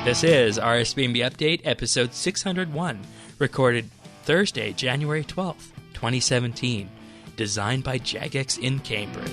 This is RSBANDB Update, episode 601, recorded Thursday, January 12th, 2017, designed by Jagex in Cambridge.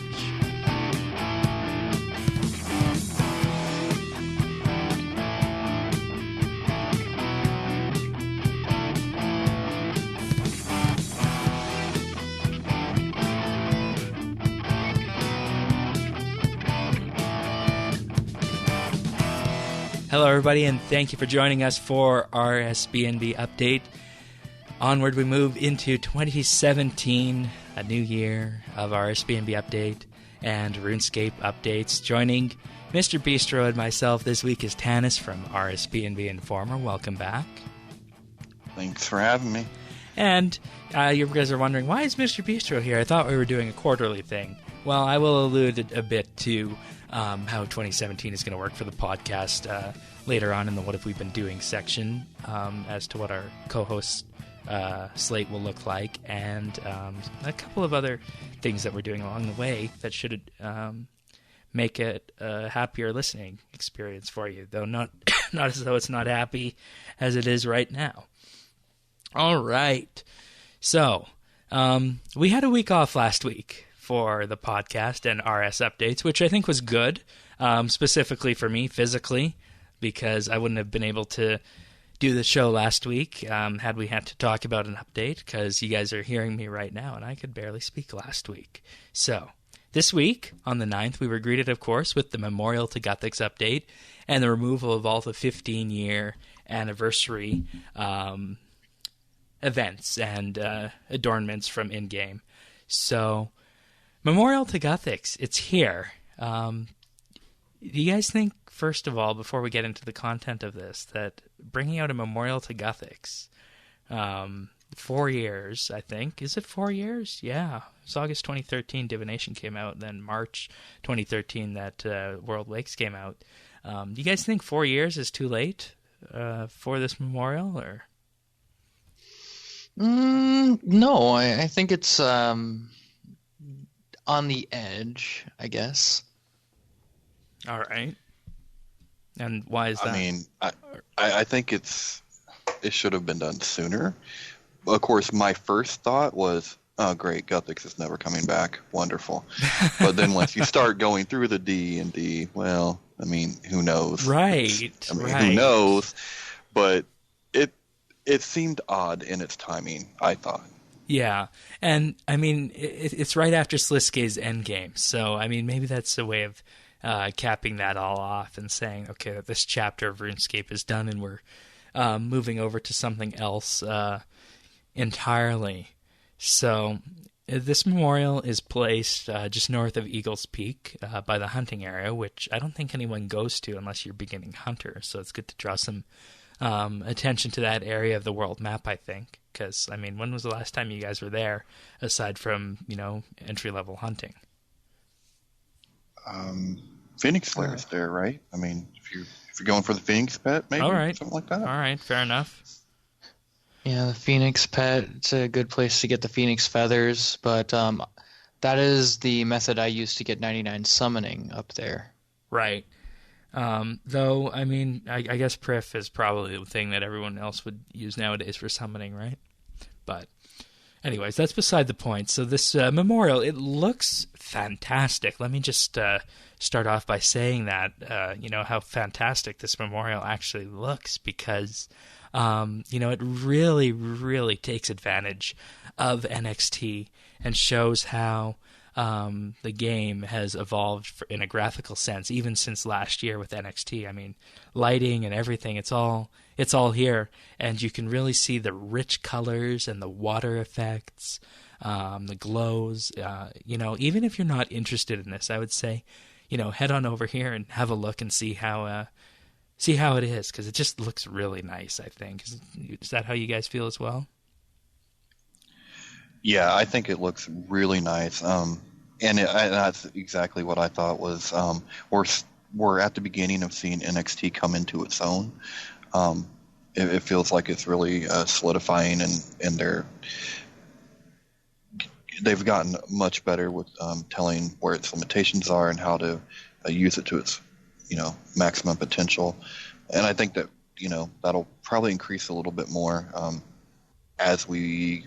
Hello, everybody, and thank you for joining us for RSBANDB Update. Onward we move into 2017, a new year of RSBANDB Update and RuneScape updates. Joining Mr. Bistro and myself this week is Tanis from RSBANDB Informer. Welcome back. Thanks for having me. And you guys are wondering, why is Mr. Bistro here? I thought we were doing a quarterly thing. Well, I will allude a bit to how 2017 is going to work for the podcast later on in the What Have We Been Doing section as to what our co-host slate will look like, and a couple of other things that we're doing along the way that should make it a happier listening experience for you, though not as though it's not happy as it is right now. All right. So we had a week off last week for the podcast and RS updates, which I think was good, specifically for me physically, because I wouldn't have been able to do the show last week had we had to talk about an update, because you guys are hearing me right now, and I could barely speak last week. So this week, on the 9th, we were greeted, of course, with the Memorial to Guthix update and the removal of all the 15-year anniversary events and adornments from in-game. So Memorial to Guthix, it's here. Do you guys think, first of all, before we get into the content of this, that bringing out a Memorial to Guthix, 4 years, I think. Is it 4 years? Yeah. It was August 2013 Divination came out, then March 2013 that World Wakes came out. Do you guys think 4 years is too late for this memorial, or? No, I think it's on the edge, I guess. All right. And why is that? I mean, I think it should have been done sooner. Of course, my first thought was, oh, great, Guthix is never coming back. Wonderful. But then once you start going through the D&D, well, I mean, who knows? Right. Who knows? But it seemed odd in its timing, I thought. Yeah, and I mean, it's right after Sliske's Endgame, so I mean, maybe that's a way of capping that all off and saying, okay, this chapter of RuneScape is done, and we're moving over to something else entirely. So this memorial is placed just north of Eagle's Peak by the hunting area, which I don't think anyone goes to unless you're beginning hunter, so it's good to draw some attention to that area of the world map, I think, because, I mean, when was the last time you guys were there, aside from, entry-level hunting? Phoenix Slayer's there, right? I mean, if you're going for the Phoenix Pet, maybe, all right. Something like that. All right, fair enough. Yeah, the Phoenix Pet, it's a good place to get the Phoenix Feathers, but that is the method I used to get 99 summoning up there. Right. Though, I mean, I guess Prif is probably the thing that everyone else would use nowadays for summoning, right? But anyways, that's beside the point. So this memorial, it looks fantastic. Let me just start off by saying that, how fantastic this memorial actually looks, because, it really, really takes advantage of NXT and shows how the game has evolved in a graphical sense, even since last year with NXT. I mean, lighting and everything, it's all here, and you can really see the rich colors and the water effects, the glows. Even if you're not interested in this, I would say, head on over here and have a look and see how it is, because it just looks really nice, I think. Is that how you guys feel as well? Yeah, I think it looks really nice. And that's exactly what I thought was, we're at the beginning of seeing NXT come into its own. It feels like it's really solidifying, and they've gotten much better with telling where its limitations are and how to use it to its maximum potential. And I think that, that'll probably increase a little bit more as we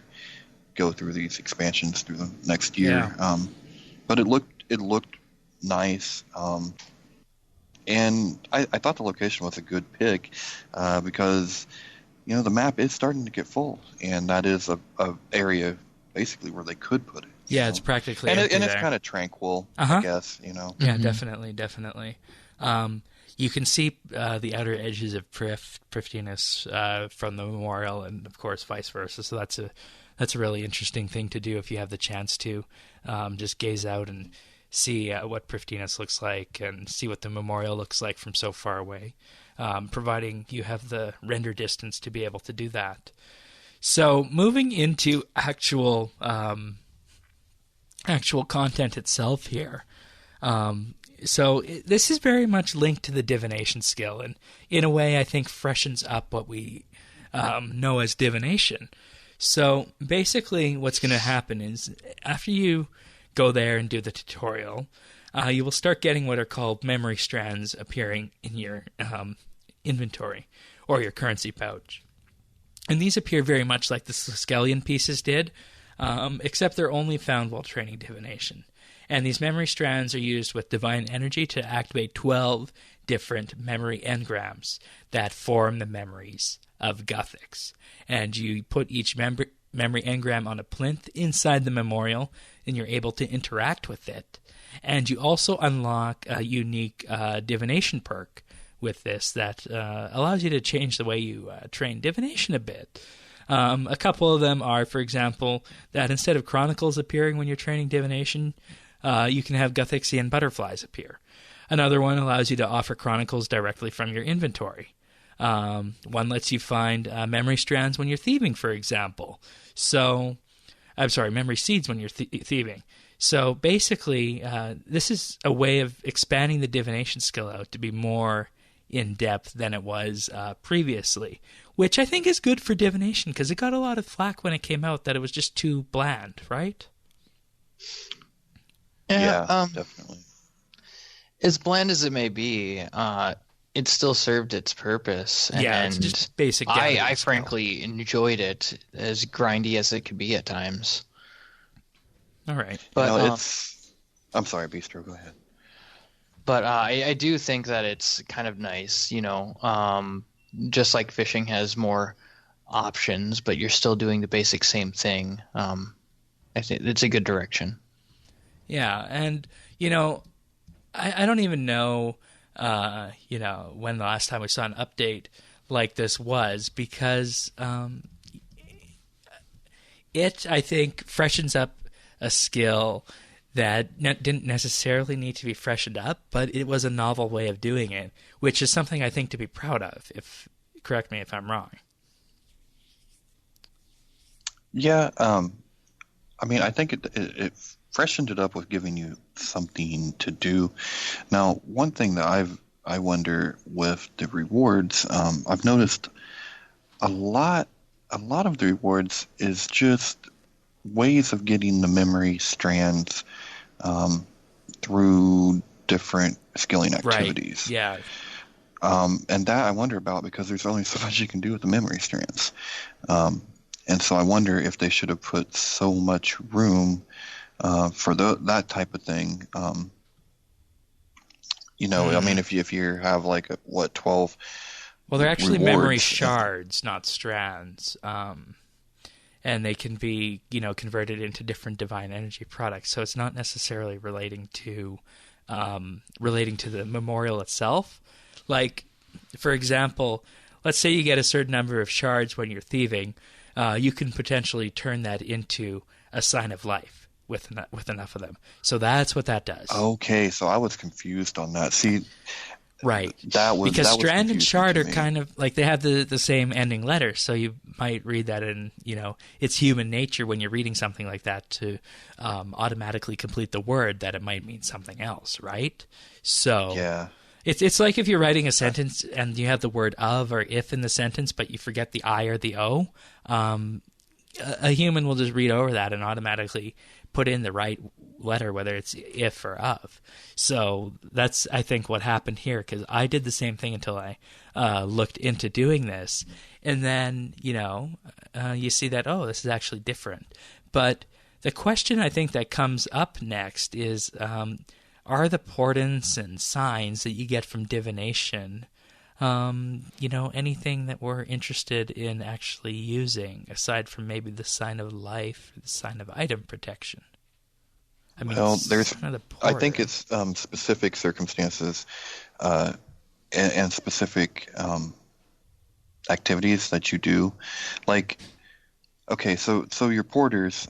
go through these expansions through the next year. Yeah. But it looked nice. And I thought the location was a good pick because, the map is starting to get full, and that is a area basically where they could put it. Yeah, it's practically and empty it's there. kind of tranquil, Uh-huh. I guess. Yeah, definitely. You can see the outer edges of Prifdiness from the memorial, and of course vice versa. So that's a really interesting thing to do if you have the chance to just gaze out and see what Prifdiness looks like and see what the memorial looks like from so far away, providing you have the render distance to be able to do that. So moving into actual content itself here. So this is very much linked to the divination skill, and in a way I think freshens up what we know as divination. So basically what's going to happen is after you go there and do the tutorial, you will start getting what are called memory strands appearing in your inventory or your currency pouch. And these appear very much like the Skellion pieces did, except they're only found while training divination. And these memory strands are used with divine energy to activate 12 different memory engrams that form the memories of Guthix. And you put each memory engram on a plinth inside the memorial, and you're able to interact with it. And you also unlock a unique divination perk with this that allows you to change the way you train divination a bit. A couple of them are, for example, that instead of chronicles appearing when you're training divination, you can have Guthixian butterflies appear. Another one allows you to offer chronicles directly from your inventory. One lets you find memory strands when you're thieving, for example. Memory seeds when you're thieving. So basically, this is a way of expanding the divination skill out to be more in-depth than it was previously, which I think is good for divination because it got a lot of flack when it came out that it was just too bland, right? Yeah, definitely. As bland as it may be, it still served its purpose. And it's just basic. I frankly enjoyed it, as grindy as it could be at times. All right. But I'm sorry, Bistro, go ahead. But I do think that it's kind of nice, just like fishing has more options, but you're still doing the basic same thing. I think it's a good direction. Yeah, and, I don't even know, when the last time we saw an update like this was, because it, I think, freshens up a skill that didn't necessarily need to be freshened up, but it was a novel way of doing it, which is something I think to be proud of. Correct me if I'm wrong. Yeah, I think it freshened it up with giving you something to do. Now, one thing that I wonder with the rewards, I've noticed a lot of the rewards is just ways of getting the memory strands through different skilling activities. Right. Yeah. And that I wonder about because there's only so much you can do with the memory strands. And so I wonder if they should have put so much room for that type of thing. If you have 12. Well, they're actually rewards. Memory shards, not strands. And they can be, converted into different divine energy products. So it's not necessarily relating to the memorial itself. Like, for example, let's say you get a certain number of shards when you're thieving. You can potentially turn that into a sign of life with enough of them. So that's what that does. Okay, so I was confused on that. See, right. Because strand and shard are kind of like they have the same ending letter. So you might read that in, it's human nature when you're reading something like that to automatically complete the word that it might mean something else, right? So yeah. It's like if you're writing a sentence and you have the word of or if in the sentence, but you forget the I or the O. a human will just read over that and automatically put in the right letter, whether it's if or of. So that's, I think, what happened here, because I did the same thing until I looked into doing this. And then, you see that, oh, this is actually different. But the question I think that comes up next is, are the portents and signs that you get from divination, anything that we're interested in actually using, aside from maybe the sign of life, or the sign of item protection? I mean, well, I think it's specific circumstances and specific activities that you do. Like, okay, so your porters,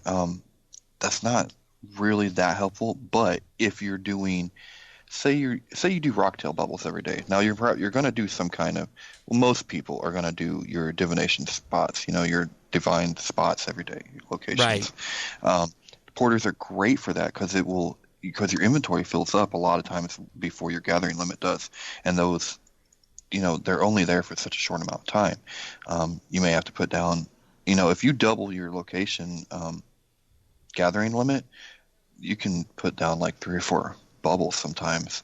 that's not really that helpful. But if you're doing, say you do rocktail bubbles every day. Now you're going to do some kind of, well, most people are going to do your divination spots, your divine spots every day, locations. Right. Porters are great for that because your inventory fills up a lot of times before your gathering limit does, and those, they're only there for such a short amount of time. You may have to put down, if you double your location gathering limit, you can put down like 3 or 4 bubbles sometimes.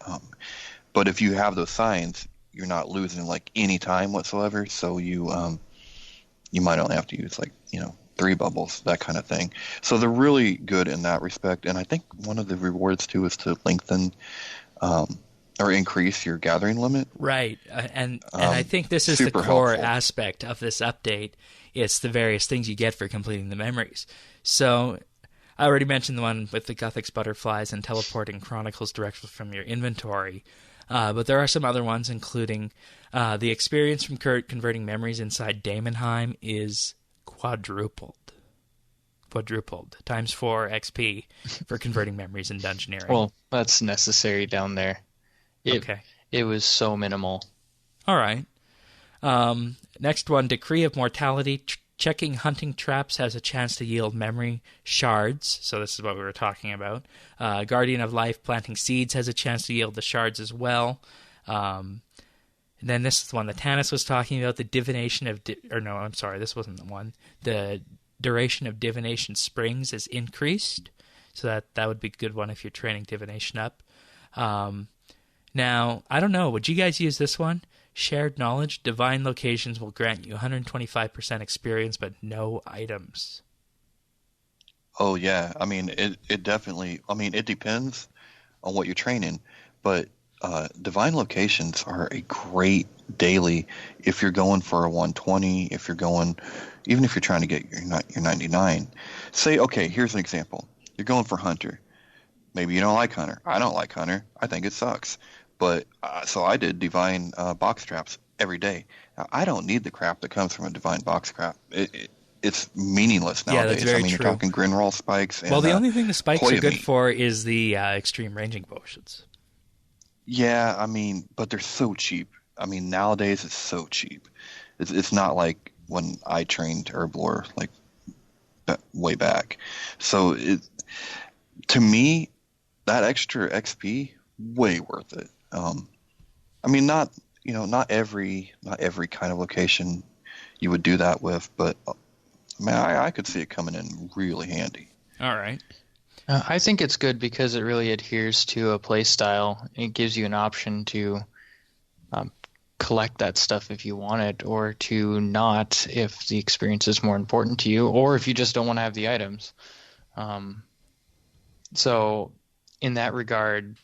But if you have those signs, you're not losing like any time whatsoever. So you might only have to use 3 bubbles, that kind of thing. So they're really good in that respect. And I think one of the rewards too is to lengthen or increase your gathering limit. Right. And I think this is the core aspect of this update. It's the various things you get for completing the memories. So I already mentioned the one with the Guthix butterflies and teleporting chronicles directly from your inventory. But there are some other ones, including the experience from converting memories inside Daemonheim is quadrupled times 4 XP for converting memories in dungeoneering. Well, that's necessary down there. Okay. It was so minimal. All right. Next one, Decree of Mortality. Checking hunting traps has a chance to yield memory shards. So this is what we were talking about. Guardian of Life, planting seeds has a chance to yield the shards as well. And then this is the one that Tanis was talking about, the divination of... this wasn't the one. The duration of divination springs is increased. So that would be a good one if you're training divination up. Now, I don't know. Would you guys use this one? Shared knowledge. Divine locations will grant you 125% experience, but no items. Oh, yeah. I mean, it definitely... I mean, it depends on what you're training, but... divine locations are a great daily if you're going for a 120, even if you're trying to get your 99. Say, okay, here's an example. You're going for Hunter. Maybe you don't like Hunter. I don't like Hunter. I think it sucks. But so I did divine box traps every day. Now, I don't need the crap that comes from a divine box trap. It's meaningless nowadays. Yeah, that's very true. You're talking Grinroll spikes. And, the only thing the spikes are good for is the extreme ranging potions. Yeah, I mean, but they're so cheap. I mean, nowadays it's so cheap. It's not like when I trained Herblore like way back. So to me, that extra XP, way worth it. I mean, not every kind of location you would do that with, but man, I could see it coming in really handy. All right. I think it's good because it really adheres to a play style. It gives you an option to collect that stuff if you want it, or to not if the experience is more important to you, or if you just don't want to have the items. So in that regard,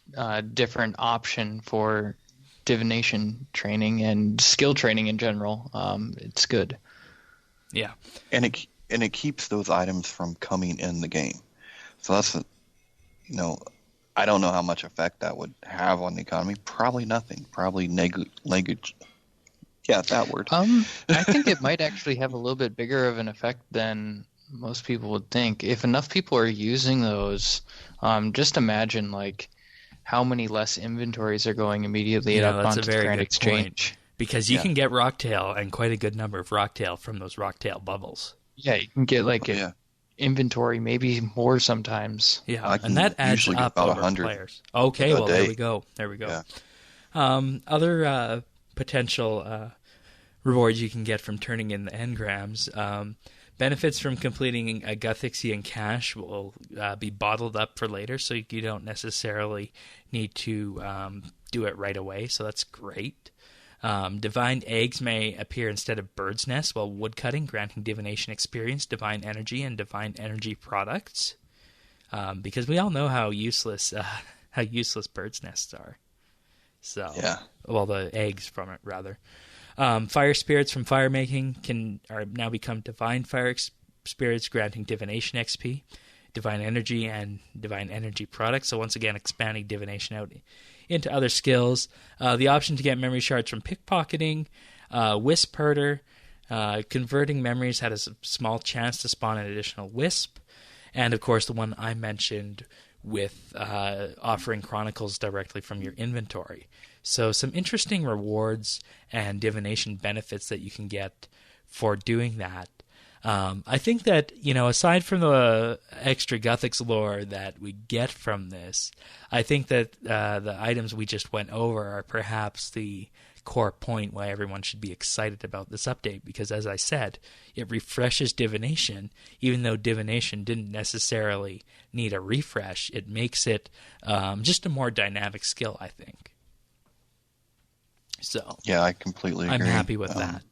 different option for divination training and skill training in general, it's good. Yeah. And it keeps those items from coming in the game. So that's, I don't know how much effect that would have on the economy. Probably nothing. Probably language. Yeah, that word. I think it might actually have a little bit bigger of an effect than most people would think. If enough people are using those, just imagine like how many less inventories are going immediately up onto the Grand Exchange. Point, because you can get Rocktail, and quite a good number of Rocktail from those Rocktail bubbles. Yeah, you can get like inventory, maybe more sometimes. Yeah, and that adds up about over 100 players. Okay, well, day. There we go. Yeah. Other potential rewards you can get from turning in the engrams. Benefits from completing a Guthixian cache will be bottled up for later, so you don't necessarily need to do it right away, so that's great. Divine eggs may appear instead of birds' nests while woodcutting, granting divination experience, divine energy, and divine energy products. Because we all know how useless birds' nests are. So, Yeah. Well, the eggs from it, rather. Fire spirits from fire making are now become divine fire spirits, granting divination XP, divine energy, and divine energy products. So once again, expanding divination out into other skills. The option to get memory shards from pickpocketing, wisp herder, converting memories had a small chance to spawn an additional wisp, and of course the one I mentioned with offering chronicles directly from your inventory. So some interesting rewards and divination benefits that you can get for doing that. I think that, aside from the extra Guthix lore that we get from this, I think that the items we just went over are perhaps the core point why everyone should be excited about this update, because as I said, it refreshes divination. Even though divination didn't necessarily need a refresh, it makes it just a more dynamic skill, I think. So Yeah, I completely agree. I'm happy with that.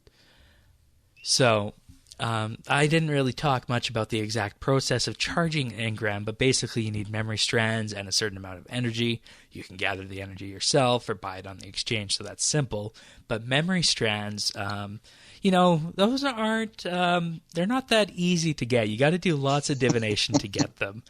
So I didn't really talk much about the exact process of charging an engram, but basically you need memory strands and a certain amount of energy. You can gather the energy yourself or buy it on the exchange, so that's simple. But memory strands, those aren't, they're not that easy to get. You got to do lots of divination to get them.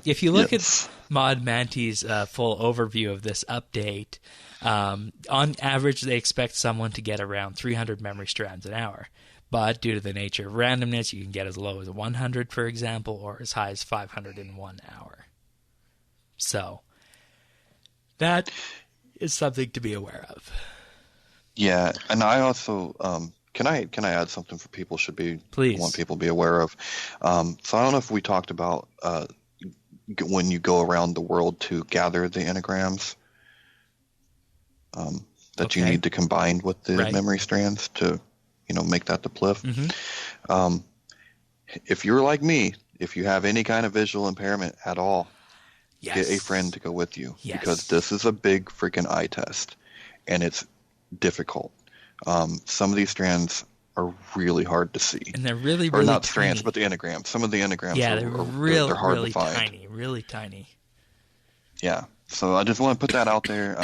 If you look at Mod Manty's full overview of this update, on average they expect someone to get around 300 memory strands an hour. But due to the nature of randomness, you can get as low as 100, for example, or as high as 500 in 1 hour. So that is something to be aware of. Yeah, and I also can I add something for people Please. want people to be aware of. So I don't know if we talked about when you go around the world to gather the engrams that you need to combine with the memory strands to make that the pliff. Mm-hmm. If you're like me, if you have any kind of visual impairment at all, Yes. get a friend to go with you, Yes. because this is a big freaking eye test, and it's difficult. Some of these strands are really hard to see, and they're really, or really not tiny. strands, but the engrams. Some of the engrams they're they're hard really to find. tiny, really tiny. Yeah, so I just want to put that out there.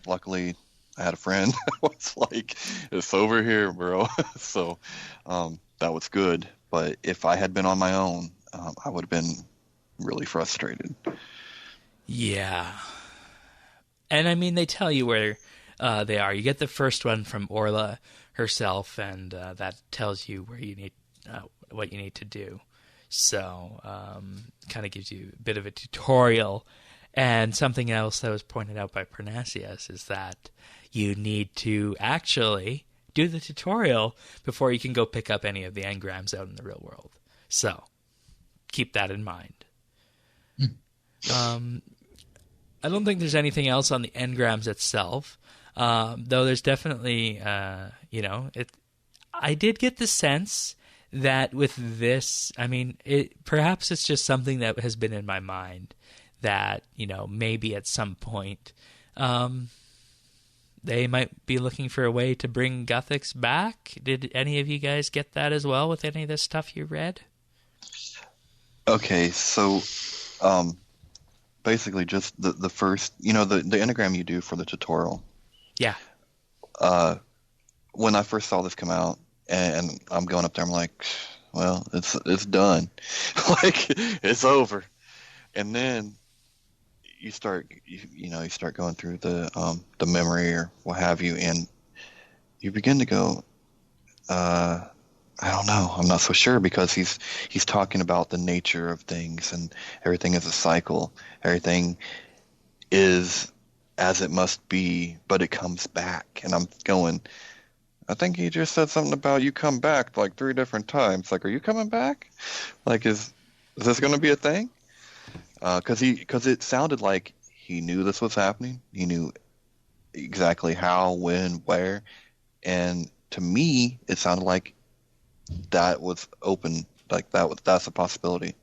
Luckily I had a friend that was like, "It's over here, bro." So that was good. But if I had been on my own, I would have been really frustrated. Yeah. And I mean, they tell you where they are. You get the first one from Orla herself, and that tells you where you need what you need to do. So kind of gives you a bit of a tutorial. And something else that was pointed out by Pernasius is that you need to actually do the tutorial before you can go pick up any of the engrams out in the real world. So keep that in mind. I don't think there's anything else on the engrams itself, though there's definitely, I did get the sense that with this, I mean, perhaps it's just something that has been in my mind that, maybe at some point they might be looking for a way to bring Guthix back. Did any of you guys get that as well with any of this stuff you read? Okay, so basically just the first, the enneagram you do for the tutorial. Yeah. When I first saw this come out and I'm going up there, I'm like, well, it's done. Like, it's over. And then you start going through the memory or what have you, and you begin to go, I don't know. I'm not so sure, because he's talking about the nature of things, and everything is a cycle. Everything is as it must be, but it comes back. And I'm going, I think he just said something about you come back like 3 different times. Like, are you coming back? Like, is this going to be a thing? Because it sounded like he knew this was happening. He knew exactly how, when, where, and to me, it sounded like that was open, like that's a possibility.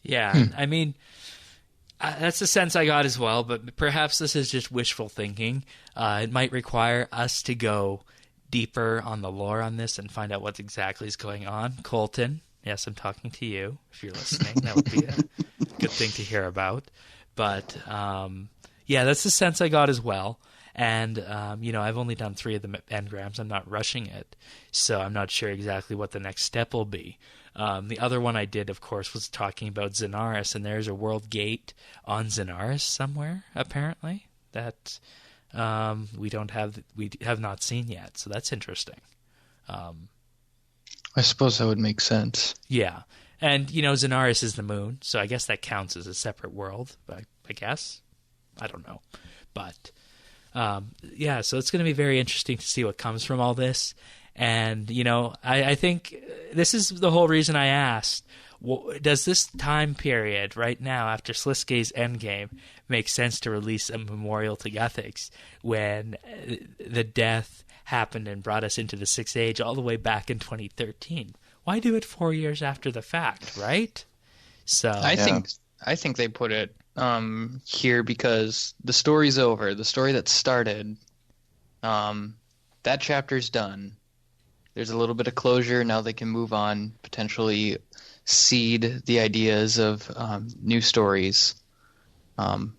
Yeah, I mean, that's the sense I got as well, but perhaps this is just wishful thinking. It might require us to go deeper on the lore on this and find out what exactly is going on. Colton, yes, I'm talking to you. If you're listening, that would be a good thing to hear about. But, yeah, that's the sense I got as well. And, I've only done 3 of the engrams. I'm not rushing it, so I'm not sure exactly what the next step will be. The other one I did, of course, was talking about Zenaris, and there's a world gate on Zenaris somewhere, apparently, that we have not seen yet. So that's interesting. I suppose that would make sense. Yeah, and Zenaris is the moon, so I guess that counts as a separate world. I guess I don't know, but yeah. So it's going to be very interesting to see what comes from all this. And, I think this is the whole reason I asked, does this time period right now after Sliske's endgame make sense to release a memorial to Guthix when the death happened and brought us into the Sixth Age all the way back in 2013? Why do it 4 years after the fact, right? So I think they put it here because the story's over. The story that started, that chapter's done. There's a little bit of closure. Now they can move on, potentially seed the ideas of new stories. I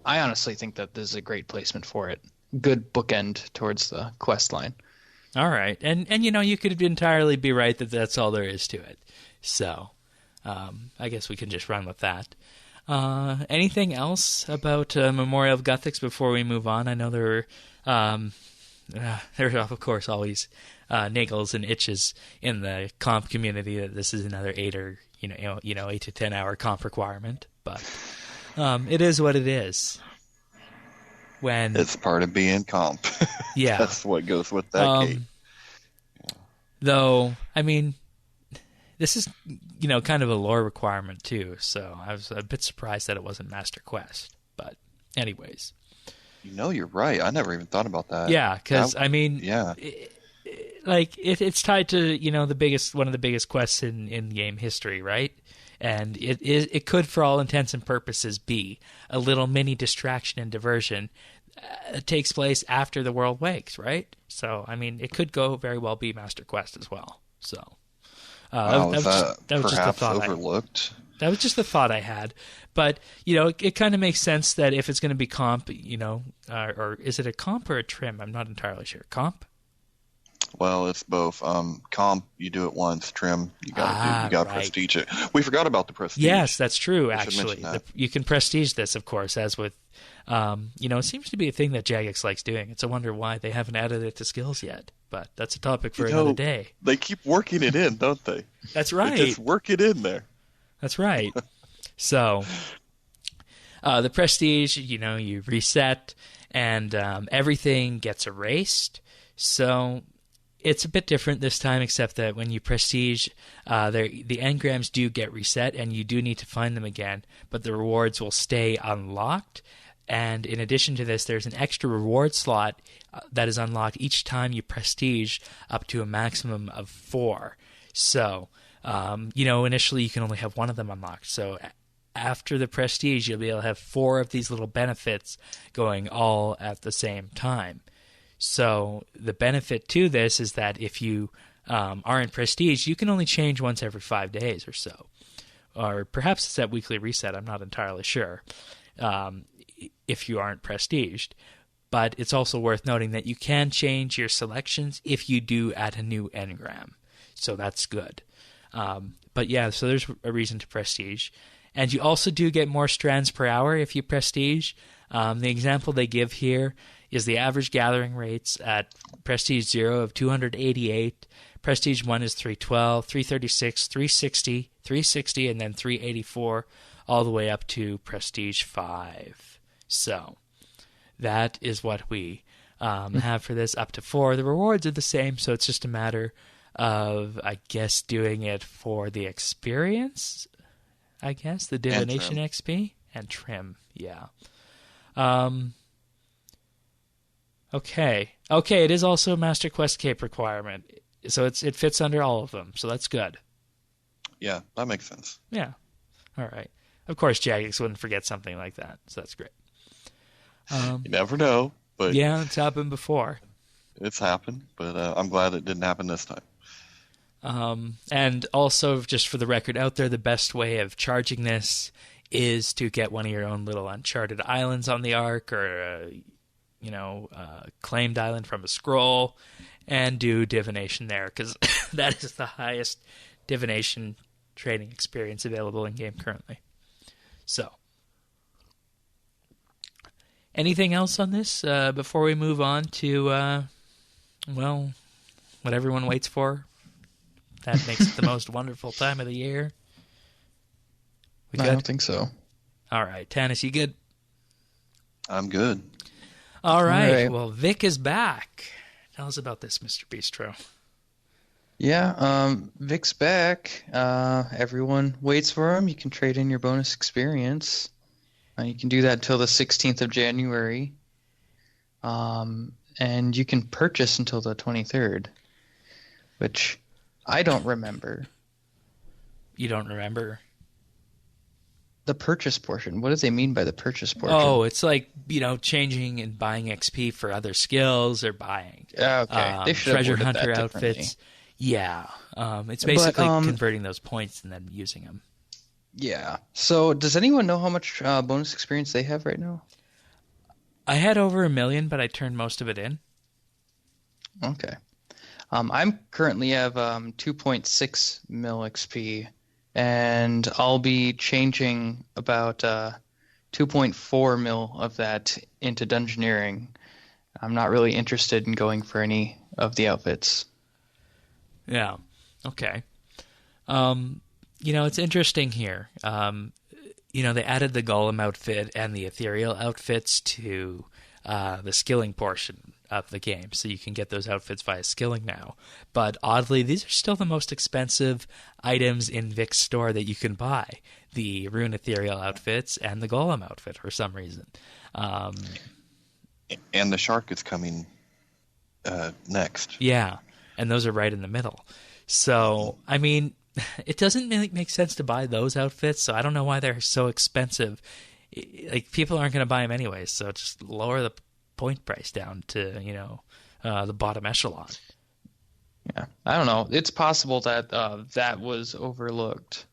honestly think that this is a great placement for it. Good bookend towards the quest line. All right. And you could entirely be right that that's all there is to it. So I guess we can just run with that. Anything else about Memorial of Guthix before we move on? I know there are, of course, always niggles and itches in the comp community that this is another 8 or 8 to 10 hour comp requirement, but it is what it is. When it's part of being comp, yeah, that's what goes with that gate. Though, I mean, this is kind of a lore requirement too, so I was a bit surprised that it wasn't Master Quest. But anyways. You're right. I never even thought about that. Yeah, because I mean, yeah, it's tied to one of the biggest quests in game history, right? And it could, for all intents and purposes, be a little mini distraction and diversion. It takes place after the world wakes, right? So I mean, it could very well be Master Quest as well. So that was just a thought overlooked. That was just the thought I had. But, it kind of makes sense that if it's going to be comp, or is it a comp or a trim? I'm not entirely sure. Comp? Well, it's both. Comp, you do it once. Trim, you got to prestige it. We forgot about the prestige. Yes, that's true, actually. You can prestige this, of course, as with, it seems to be a thing that Jagex likes doing. It's a wonder why they haven't added it to skills yet. But that's a topic for another day. They keep working it in, don't they? That's right. They just work it in there. That's right. So, the prestige, you reset, and everything gets erased. So, it's a bit different this time, except that when you prestige, the engrams do get reset, and you do need to find them again, but the rewards will stay unlocked. And in addition to this, there's an extra reward slot that is unlocked each time you prestige up to a maximum of 4. So, initially you can only have one of them unlocked. So after the prestige, you'll be able to have 4 of these little benefits going all at the same time. So the benefit to this is that if you are in prestige, you can only change once every 5 days or so. Or perhaps it's at weekly reset, I'm not entirely sure, if you aren't prestiged. But it's also worth noting that you can change your selections if you do add a new engram. So that's good. But yeah, so there's a reason to prestige. And you also do get more strands per hour if you prestige. The example they give here is the average gathering rates at prestige 0 of 288. Prestige 1 is 312, 336, 360, 360, and then 384, all the way up to prestige 5. So that is what we have for this, up to 4. The rewards are the same, so it's just a matter of, I guess, doing it for the experience, I guess, the divination XP and trim, yeah. Okay. Okay, it is also a Master Quest Cape requirement. So it fits under all of them. So that's good. Yeah, that makes sense. Yeah. All right. Of course, Jagex wouldn't forget something like that. So that's great. You never know, but Yeah, it's happened before. it's happened. But I'm glad it didn't happen this time. And also, just for the record out there, the best way of charging this is to get one of your own little uncharted islands on the Ark, or claimed island from a scroll, and do divination there, because that is the highest divination trading experience available in game currently. So, anything else on this before we move on to what everyone waits for? That makes it the most wonderful time of the year. We I good? don't think so. All right, Tannis, you good? I'm good. All right. All right. Well, Vic is back. Tell us about this, Mr. Bistro. Yeah, Vic's back. Everyone waits for him. You can trade in your bonus experience. You can do that until the 16th of January. And you can purchase until the 23rd, which I don't remember. You don't remember? The purchase portion. What do they mean by the purchase portion? Oh, it's like, changing and buying XP for other skills, or buying Okay. They should have treasure worded hunter that outfits. differently. Yeah. It's basically But, converting those points and then using them. Yeah. So does anyone know how much bonus experience they have right now? I had over 1 million, but I turned most of it in. Okay. I'm currently have 2.6 mil XP, and I'll be changing about 2.4 mil of that into dungeoneering. I'm not really interested in going for any of the outfits. Yeah. Okay. It's interesting here. They added the Golem outfit and the Ethereal outfits to the skilling portion of the game, so you can get those outfits via skilling now. But oddly, these are still the most expensive items in Vic's store that you can buy. The Rune Ethereal outfits and the Golem outfit, for some reason. And the shark is coming next. Yeah, and those are right in the middle. So, I mean, it doesn't make sense to buy those outfits, so I don't know why they're so expensive. Like, people aren't going to buy them anyway, so just lower the point price down to, the bottom echelon. Yeah, I don't know. It's possible that that was overlooked.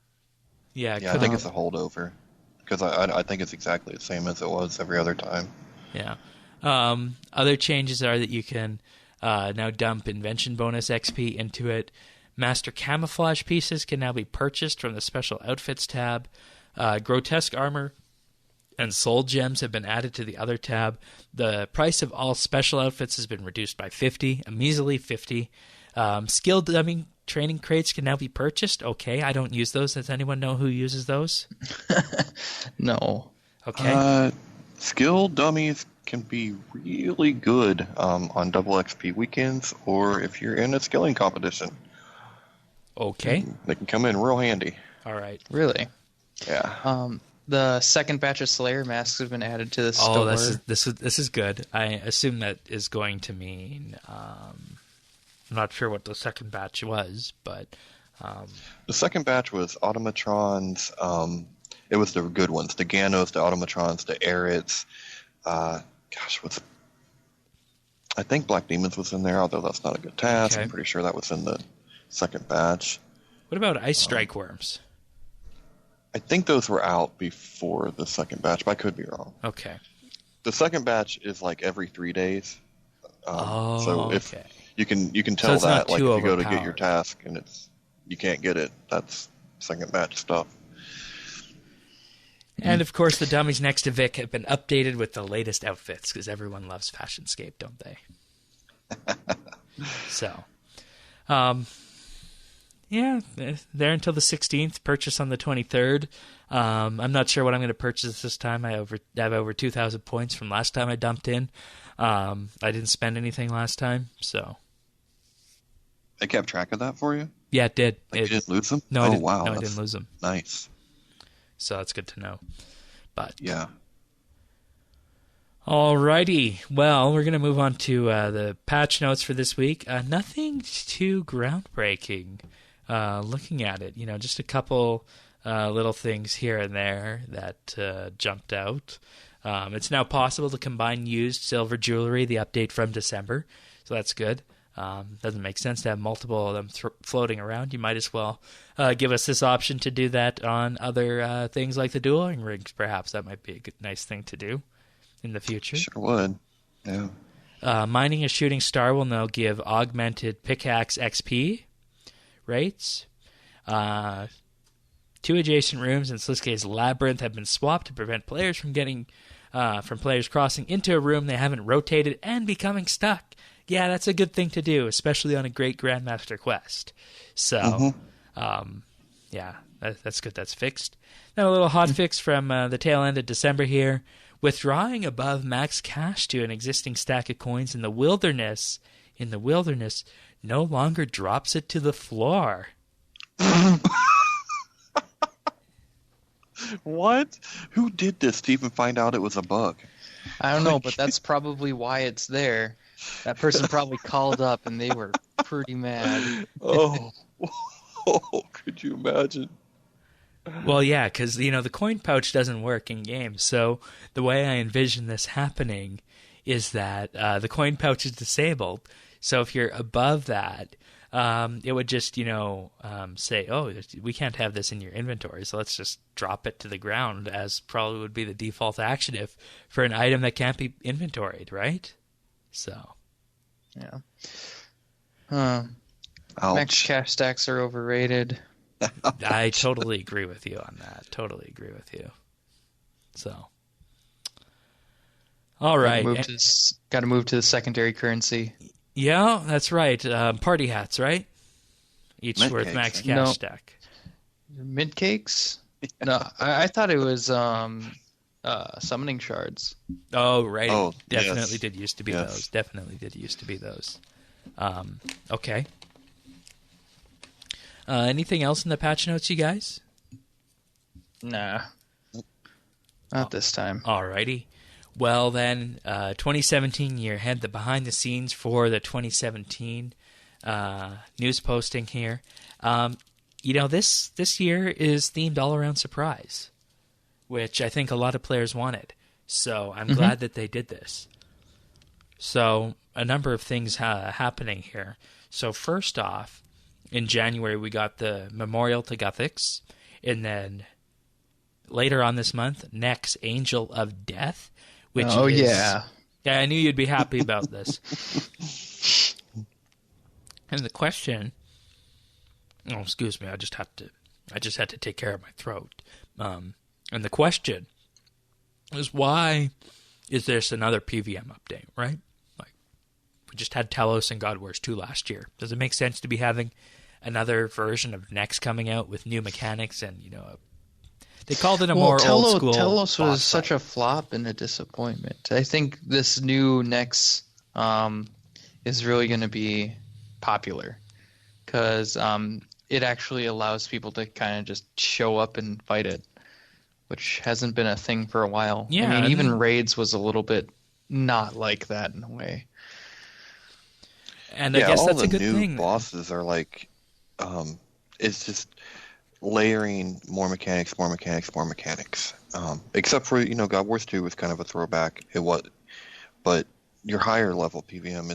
Yeah, I think it's a holdover, because I think it's exactly the same as it was every other time. Yeah. Other changes are that you can now dump invention bonus XP into it. Master camouflage pieces can now be purchased from the special outfits tab. Grotesque armor and soul gems have been added to the other tab. The price of all special outfits has been reduced by 50, a measly 50. Skill dummy training crates can now be purchased. Okay, I don't use those. Does anyone know who uses those? No. Okay. Skill dummies can be really good on double XP weekends, or if you're in a skilling competition. Okay. They can come in real handy. All right. Really? Yeah. The second batch of Slayer masks have been added to the store. Oh, this is good. I assume that is going to mean. I'm not sure what the second batch was, but the second batch was automatrons. It was the good ones: the Ganos, the automatrons, the Arits. I think Black Demons was in there, although that's not a good task. Okay. I'm pretty sure that was in the second batch. What about Ice Strike Worms? I think those were out before the second batch, but I could be wrong. Okay. The second batch is like every 3 days. So if okay. you can tell it's not that, like too if you go to get your overpowered. task and you can't get it, that's second batch stuff. And of course, the dummies next to Vic have been updated with the latest outfits, because everyone loves Fashionscape, don't they? So, yeah, there until the 16th. Purchase on the 23rd. I'm not sure what I'm going to purchase this time. I have over 2,000 points from last time I dumped in. I didn't spend anything last time, so. They kept track of that for you? Yeah, it did. Like you didn't lose them? No, oh, I didn't. wow. No, I didn't lose them. Nice. So that's good to know. But yeah. Alrighty. Well, we're going to move on to the patch notes for this week. Nothing too groundbreaking. Looking at it, just a couple little things here and there that jumped out. It's now possible to combine used silver jewelry, the update from December, so that's good. Doesn't make sense to have multiple of them floating around. You might as well give us this option to do that on other things like the dueling rings, perhaps. That might be a good, nice thing to do in the future. Sure would. Yeah. Mining a shooting star will now give augmented pickaxe XP rates. 2 adjacent rooms in Sliske's labyrinth have been swapped to prevent players from players crossing into a room they haven't rotated and becoming stuck. Yeah, that's a good thing to do, especially on a great Grandmaster quest. So, yeah, that's good. That's fixed. Now a little hot fix from the tail end of December here. Withdrawing above max cash to an existing stack of coins in the wilderness no longer drops it to the floor. What? Who did this to even find out it was a bug? I don't know, but that's probably why it's there. That person probably called up and they were pretty mad. Oh, could you imagine? Well, yeah, because, the coin pouch doesn't work in game. So the way I envision this happening is that the coin pouch is disabled. So if you're above that, it would just, say, oh, we can't have this in your inventory, so let's just drop it to the ground, as probably would be the default action for an item that can't be inventoried, right? So. Yeah. Max cash stacks are overrated. I totally agree with you on that. Totally agree with you. So. All right. Got to move to the secondary currency. Yeah, that's right. Party hats, right? Each Mint worth cakes, max right? cash No. stack. Mint cakes? No, I thought it was summoning shards. Oh, right. Oh, Definitely yes. did used to be Yes. those. Definitely did used to be those. Okay. Anything else in the patch notes, you guys? Nah. Not this time. Alrighty. Well, then, 2017 year ahead, the behind the scenes for the 2017 news posting here. This year is themed all around surprise, which I think a lot of players wanted. So I'm glad that they did this. So a number of things happening here. So first off, in January, we got the Memorial to Guthix, and then later on this month, next Angel of Death, which yeah, I knew you'd be happy about this. And the question, excuse me, I just had to take care of my throat. And the question is, why is this another PVM update, right? Like, we just had Telos and God Wars 2 last year. Does it make sense to be having another version of Next coming out with new mechanics and, they called it a more old school. Telos was such a flop and a disappointment. I think this new Nex is really going to be popular because it actually allows people to kind of just show up and fight it, which hasn't been a thing for a while. Yeah, I mean, even Raids was a little bit not like that in a way. And I guess that's a good all the new thing. bosses are like, it's just layering more mechanics. Except for, God Wars 2 was kind of a throwback. It was, but your higher level PVM,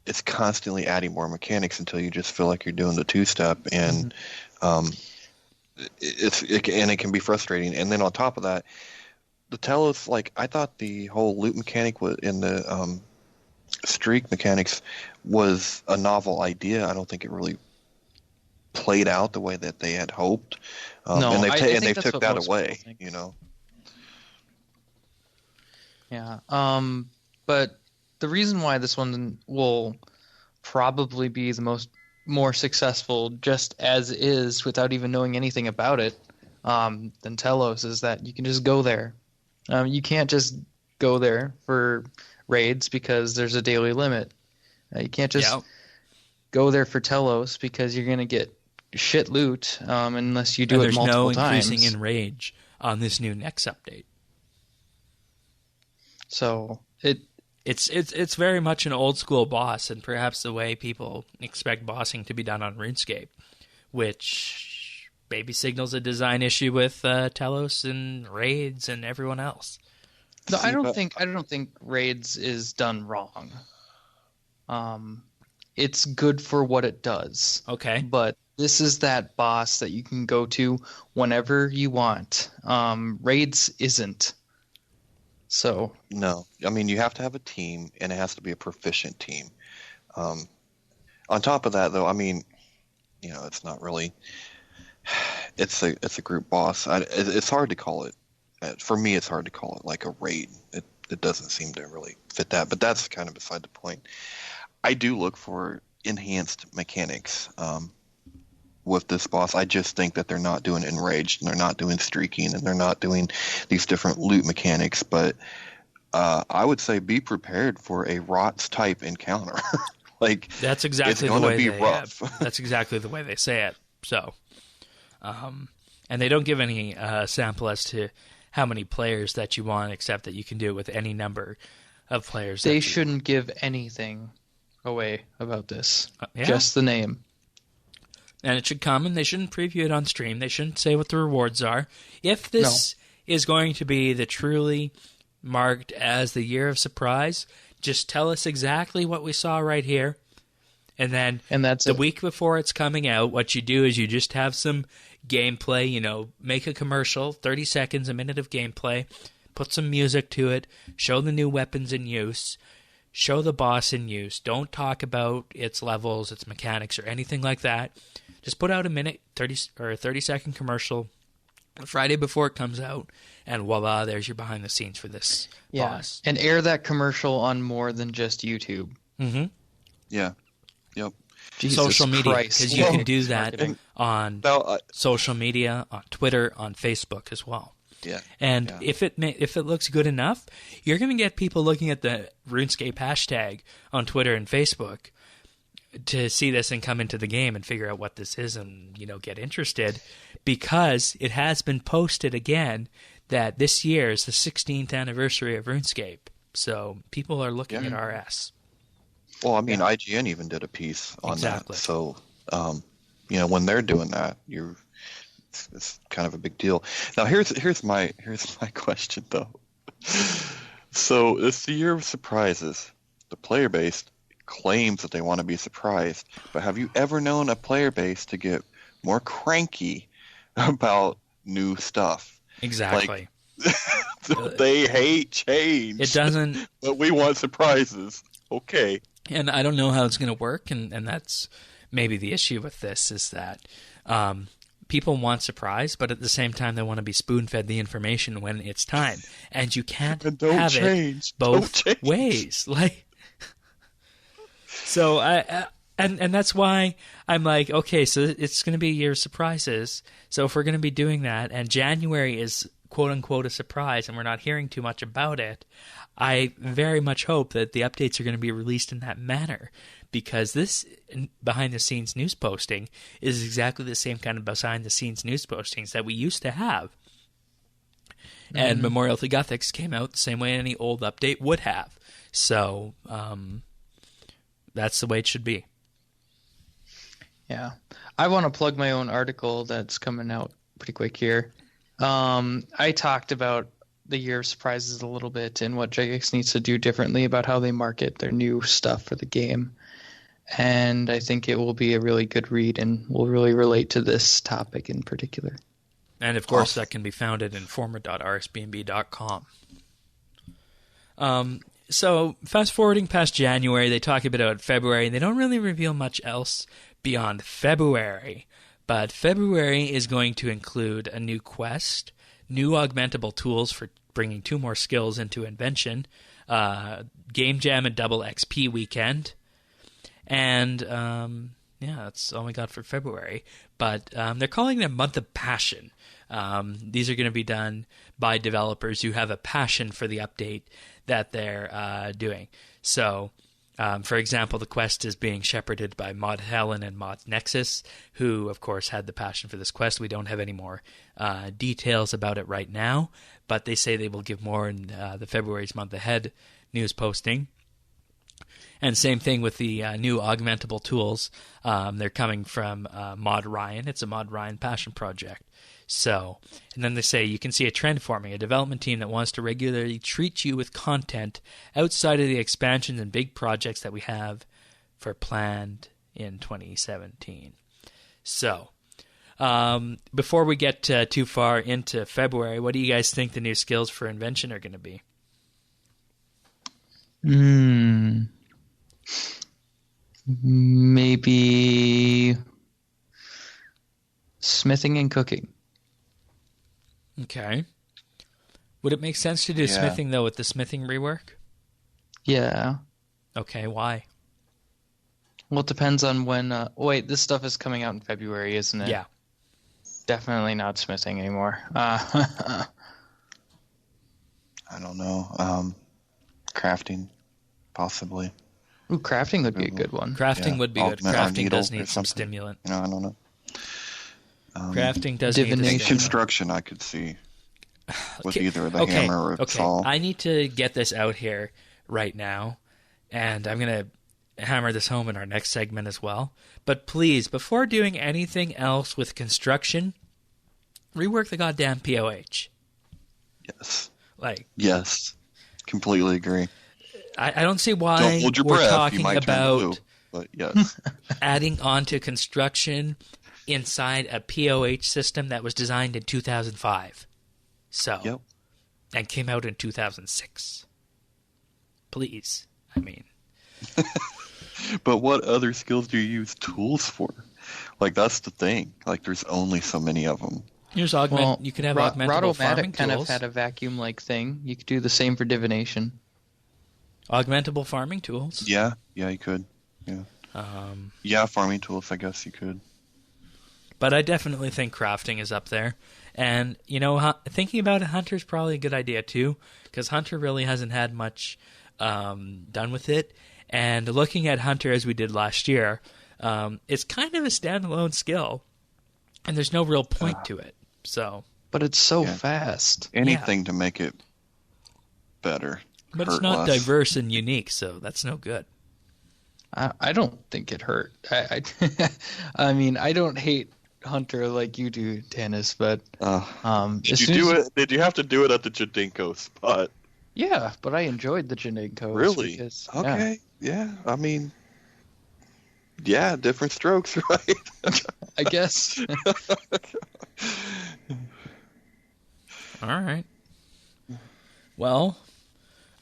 it's constantly adding more mechanics until you just feel like you're doing the two-step, and it can be frustrating. And then on top of that, the Telos, I thought the whole loot mechanic in the streak mechanics was a novel idea. I don't think it really played out the way that they had hoped. No, and I think they that's took what that most away, people think. Yeah. But the reason why this one will probably be the more successful just as is without even knowing anything about it than Telos is that you can just go there. You can't just go there for raids because there's a daily limit. You can't just go there for Telos because you're going to get shit loot unless you do it multiple times. There's no increasing in rage on this new Next update. So It's very much an old school boss, and perhaps the way people expect bossing to be done on RuneScape, which maybe signals a design issue with Telos and Raids and everyone else. No, I don't think Raids is done wrong. It's good for what it does. Okay. But this is that boss that you can go to whenever you want. Raids isn't. So No, I mean you have to have a team, and it has to be a proficient team. On top of that, though, I mean, it's not really. It's a group boss. It's hard to call it. For me, it's hard to call it like a raid. It doesn't seem to really fit that, but that's kind of beside the point. I do look for enhanced mechanics with this boss. I just think that they're not doing enraged, and they're not doing streaking, and they're not doing these different loot mechanics. But I would say be prepared for a ROTS type encounter. Like that's exactly it's going to be rough. That's exactly the way they say it. So, and they don't give any sample as to how many players that you want, except that you can do it with any number of players. They shouldn't give anything away about this. Yeah. Just the name. And it should come, and they shouldn't preview it on stream. They shouldn't say what the rewards are. If this is going to be the truly marked as the year of surprise, just tell us exactly what we saw right here. And then that's the week before it's coming out, what you do is you just have some gameplay, make a commercial, 30 seconds, a minute of gameplay, put some music to it, show the new weapons in use, show the boss in use. Don't talk about its levels, its mechanics, or anything like that. Just put out a minute, 30-second commercial the Friday before it comes out, and voila, there's your behind the scenes for this boss. And air that commercial on more than just YouTube. Mm-hmm. Yeah. Yep. Jesus social media, Christ. because you can do that Marketing. on social media, on Twitter, on Facebook as well. Yeah. And if it looks good enough, you're going to get people looking at the RuneScape hashtag on Twitter and Facebook to see this and come into the game and figure out what this is and, get interested, because it has been posted again that this year is the 16th anniversary of RuneScape. So people are looking at RS. Well, I mean, IGN even did a piece on that. So, when they're doing that, it's kind of a big deal. Now, here's my question though. So it's the year of surprises. The player base claims that they want to be surprised, but have you ever known a player base to get more cranky about new stuff? Exactly. They hate change. It doesn't. But we want surprises. Okay. And I don't know how it's going to work, and that's maybe the issue with this, is that people want surprise, but at the same time they want to be spoon-fed the information when it's time. And you can't have it both ways. So and that's why I'm like, okay, so it's going to be a year of surprises. So if we're going to be doing that, and January is quote-unquote a surprise, and we're not hearing too much about it, I very much hope that the updates are going to be released in that manner, because this behind-the-scenes news posting is exactly the same kind of behind-the-scenes news postings that we used to have. Mm-hmm. And Memorial to Guthix came out the same way any old update would have. So that's the way it should be. Yeah. I want to plug my own article that's coming out pretty quick here. I talked about the year of surprises a little bit and what Jagex needs to do differently about how they market their new stuff for the game. And I think it will be a really good read and will really relate to this topic in particular. And of course, that can be found at informer.rsbnb.com. So fast forwarding past January, they talk about February, and they don't really reveal much else beyond February. But February is going to include a new quest, new augmentable tools for bringing 2 more skills into Invention, Game Jam and Double XP weekend, and that's all we got for February. But they're calling it a month of passion. These are going to be done by developers who have a passion for the update that they're doing. So For example, the quest is being shepherded by Mod Helen and Mod Nexus, who, of course, had the passion for this quest. We don't have any more details about it right now, but they say they will give more in the February's month ahead news posting. And same thing with the new augmentable tools. They're coming from Mod Ryan. It's a Mod Ryan passion project. So, and then they say you can see a trend forming, a development team that wants to regularly treat you with content outside of the expansions and big projects that we have for planned in 2017. So, before we get too far into February, what do you guys think the new skills for invention are going to be? Maybe smithing and cooking. Okay. Would it make sense to do smithing, though, with the smithing rework? Yeah. Okay, why? Well, it depends on when... wait, this stuff is coming out in February, isn't it? Yeah. Definitely not smithing anymore. I don't know. Crafting, possibly. Ooh, crafting would be a good one. Crafting would be good. Crafting does need some stimulant. You know, I don't know. Crafting does need divination. the Construction, I could see with either the hammer or the saw. I need to get this out here right now, and I'm going to hammer this home in our next segment as well. But please, before doing anything else with construction, rework the goddamn POH. Yes. Yes. Completely agree. I don't see why Don't hold your we're breath. talking You might turn about blue, but yes. adding on to construction inside a POH system that was designed in 2005. So, Yep. and came out in 2006. Please. I mean. But what other skills do you use tools for? That's the thing. There's only so many of them. Here's you could have augmentable farming kind tools. of had a vacuum-like thing. You could do the same for divination. Augmentable farming tools. Yeah, you could. Yeah. Farming tools, I guess you could. But I definitely think crafting is up there. And, thinking about it, Hunter's probably a good idea too, because Hunter really hasn't had much done with it. And looking at Hunter as we did last year, it's kind of a standalone skill, and there's no real point to it. So, but it's so fast. Anything to make it better. But it's not diverse and unique, so that's no good. I don't think it hurt. I mean, I don't hate Hunter like you do, Dennis, but did you do it? Did you have to do it at the Jadinko spot? Yeah, but I enjoyed the Jadinko. Really? Because, okay. Yeah. I mean, yeah, different strokes, right? I guess. All right. Well,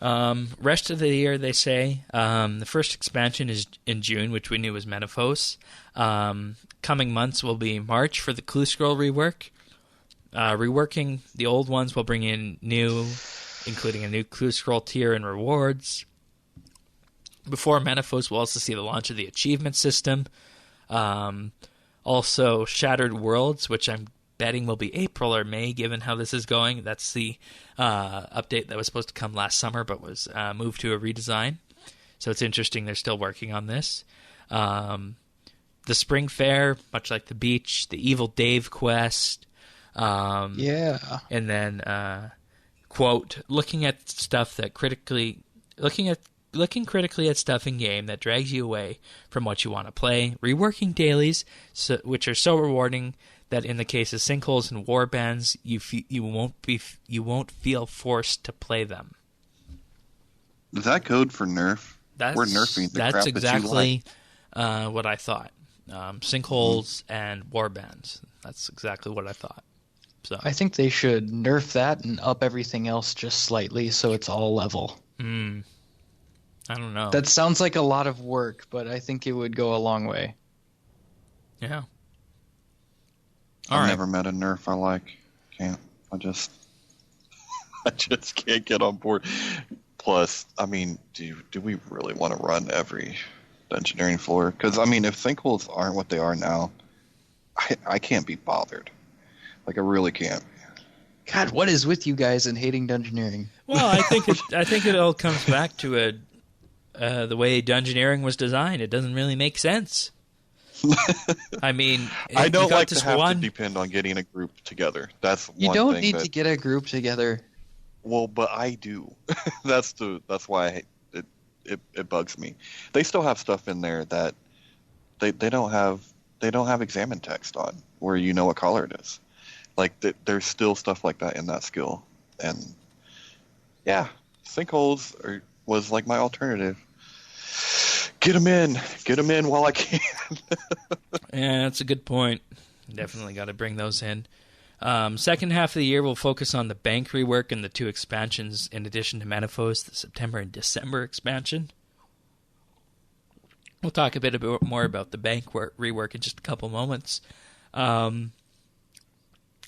rest of the year, they say. The first expansion is in June, which we knew was Menaphos. Coming months will be March for the Clue Scroll rework. Reworking the old ones will bring in new, including a new Clue Scroll tier and rewards. Before Menaphos, we'll also see the launch of the achievement system. Also, Shattered Worlds, which I'm betting will be April or May, given how this is going. That's the update that was supposed to come last summer, but was moved to a redesign. So it's interesting they're still working on this. The Spring Fair, much like the beach, the Evil Dave quest. And then, quote, looking critically at stuff in game that drags you away from what you want to play. Reworking dailies, which are so rewarding that in the case of sinkholes and warbands, you won't feel forced to play them. Is that code for nerf? We're nerfing the crap That's exactly that you like. what I thought. Sinkholes and warbands. That's exactly what I thought. So I think they should nerf that and up everything else just slightly so it's all level. I don't know. That sounds like a lot of work, but I think it would go a long way. Yeah. I've never met a nerf I like. I just can't get on board. Plus, I mean, do we really want to run every engineering floor? Because, I mean, if sinkholes aren't what they are now, I can't be bothered. I really can't. God, what is with you guys and hating dungeoneering? Well, I think it all comes back to the way Dungeoneering was designed. It doesn't really make sense. I mean, I don't like to this have one... to depend on getting a group together. That's one thing. You don't need to get a group together. Well, but I do. That's why it bugs me. They still have stuff in there that they don't have examine text on where you know what color it is. Like there's still stuff like that in that skill, and yeah, sinkholes was like my alternative. Get them in while I can. Yeah, that's a good point. Definitely got to bring those in. Second half of the year, we'll focus on the bank rework and the 2 expansions, in addition to Menaphos, the September and December expansion. We'll talk a bit more about the bank rework in just a couple moments. And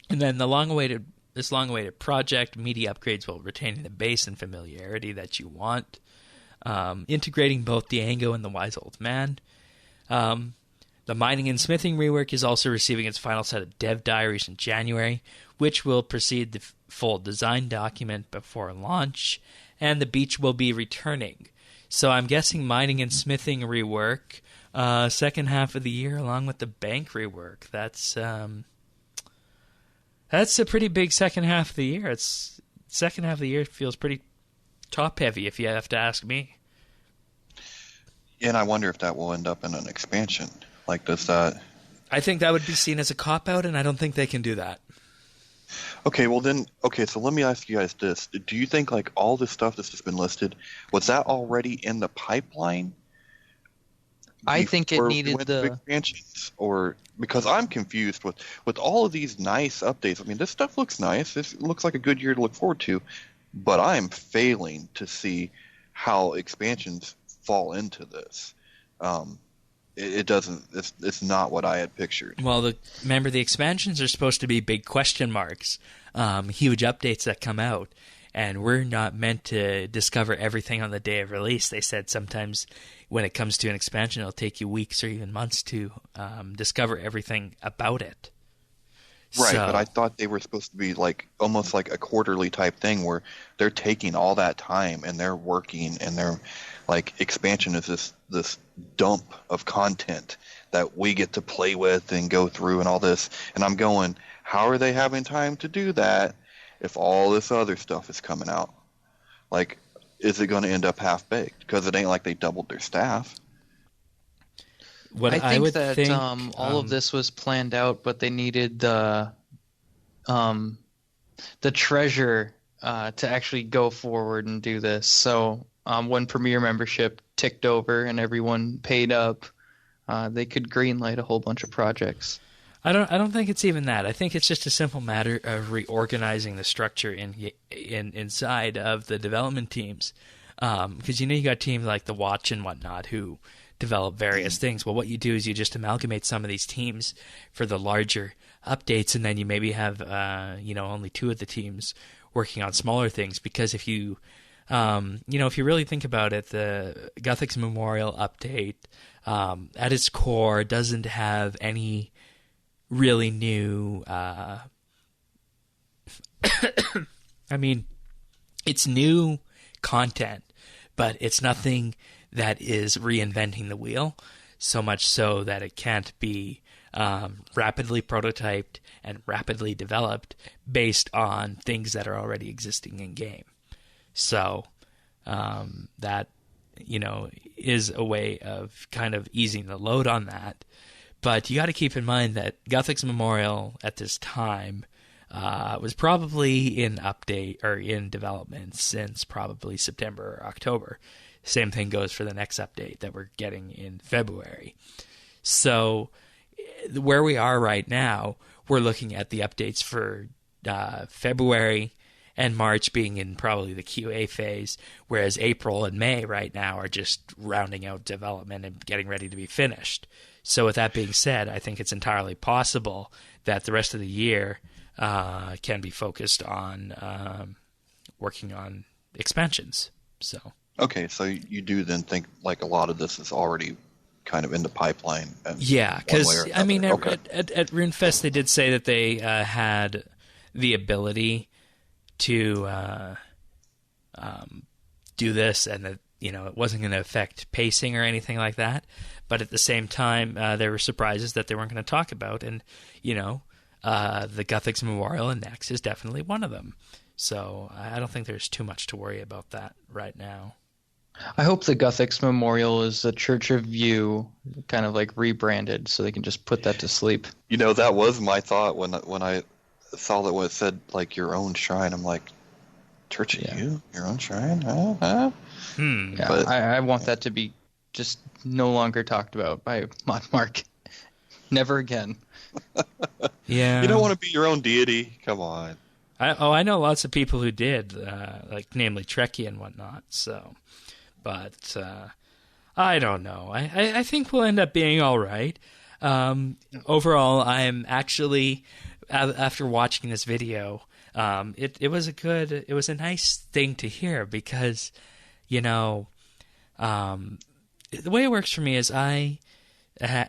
then this long-awaited project, media upgrades while retaining the base and familiarity that you want. Integrating both Diango and the Wise Old Man. The mining and smithing rework is also receiving its final set of dev diaries in January, which will precede the full design document before launch, and the beach will be returning. So I'm guessing mining and smithing rework, second half of the year, along with the bank rework. That's a pretty big second half of the year. Second half of the year feels pretty top heavy, if you have to ask me. And I wonder if that will end up in an expansion. Like, does that... I think that would be seen as a cop-out, and I don't think they can do that. Okay, well then... Okay, so let me ask you guys this. Do you think, like, all this stuff that's just been listed, was that already in the pipeline? I think it needed the... expansions? Or... Because I'm confused with all of these nice updates. I mean, this stuff looks nice. This looks like a good year to look forward to. But I'm failing to see how expansions fall into this. It doesn't. It's not what I had pictured. Well, remember the expansions are supposed to be big question marks, huge updates that come out, and we're not meant to discover everything on the day of release. They said sometimes when it comes to an expansion, it'll take you weeks or even months to discover everything about it. Right, but I thought they were supposed to be like almost like a quarterly type thing where they're taking all that time and they're working and they're like expansion is this dump of content that we get to play with and go through and all this. And I'm going, how are they having time to do that if all this other stuff is coming out? Like, is it going to end up half-baked? Because it ain't like they doubled their staff. I think that all of this was planned out, but they needed the treasure to actually go forward and do this. So when Premier membership ticked over and everyone paid up, they could greenlight a whole bunch of projects. I don't think it's even that. I think it's just a simple matter of reorganizing the structure inside of the development teams. Because you got teams like the Watch and whatnot who develop various things. Well, what you do is you just amalgamate some of these teams for the larger updates, and then you maybe have only 2 of the teams working on smaller things. Because if you if you really think about it, the Guthix Memorial update at its core doesn't have any really new I mean, it's new content, but it's nothing that is reinventing the wheel, so much so that it can't be rapidly prototyped and rapidly developed based on things that are already existing in game. So that is a way of kind of easing the load on that. But you got to keep in mind that Guthix Memorial at this time was probably in update or in development since probably September or October. Same thing goes for the next update that we're getting in February. So where we are right now, we're looking at the updates for February and March being in probably the QA phase, whereas April and May right now are just rounding out development and getting ready to be finished. So with that being said, I think it's entirely possible that the rest of the year can be focused on working on expansions. So. Okay, so you do then think like a lot of this is already kind of in the pipeline. Yeah, because I mean, at RuneFest they did say that they had the ability to do this, and that it wasn't going to affect pacing or anything like that. But at the same time, there were surprises that they weren't going to talk about. And, the Guthix Memorial and Next is definitely one of them. So I don't think there's too much to worry about that right now. I hope the Guthix Memorial is the Church of View, kind of like rebranded, so they can just put that to sleep. That was my thought when I saw that when it said like your own shrine. I'm like, Church of View, your own shrine, huh? Yeah, but, I want that to be just no longer talked about by Mark. Never again. Yeah, you don't want to be your own deity. Come on. I know lots of people who did, like namely Trekkie and whatnot. So. But I don't know. I think we'll end up being all right. Overall, I'm actually, after watching this video, it was a nice thing to hear because, the way it works for me is I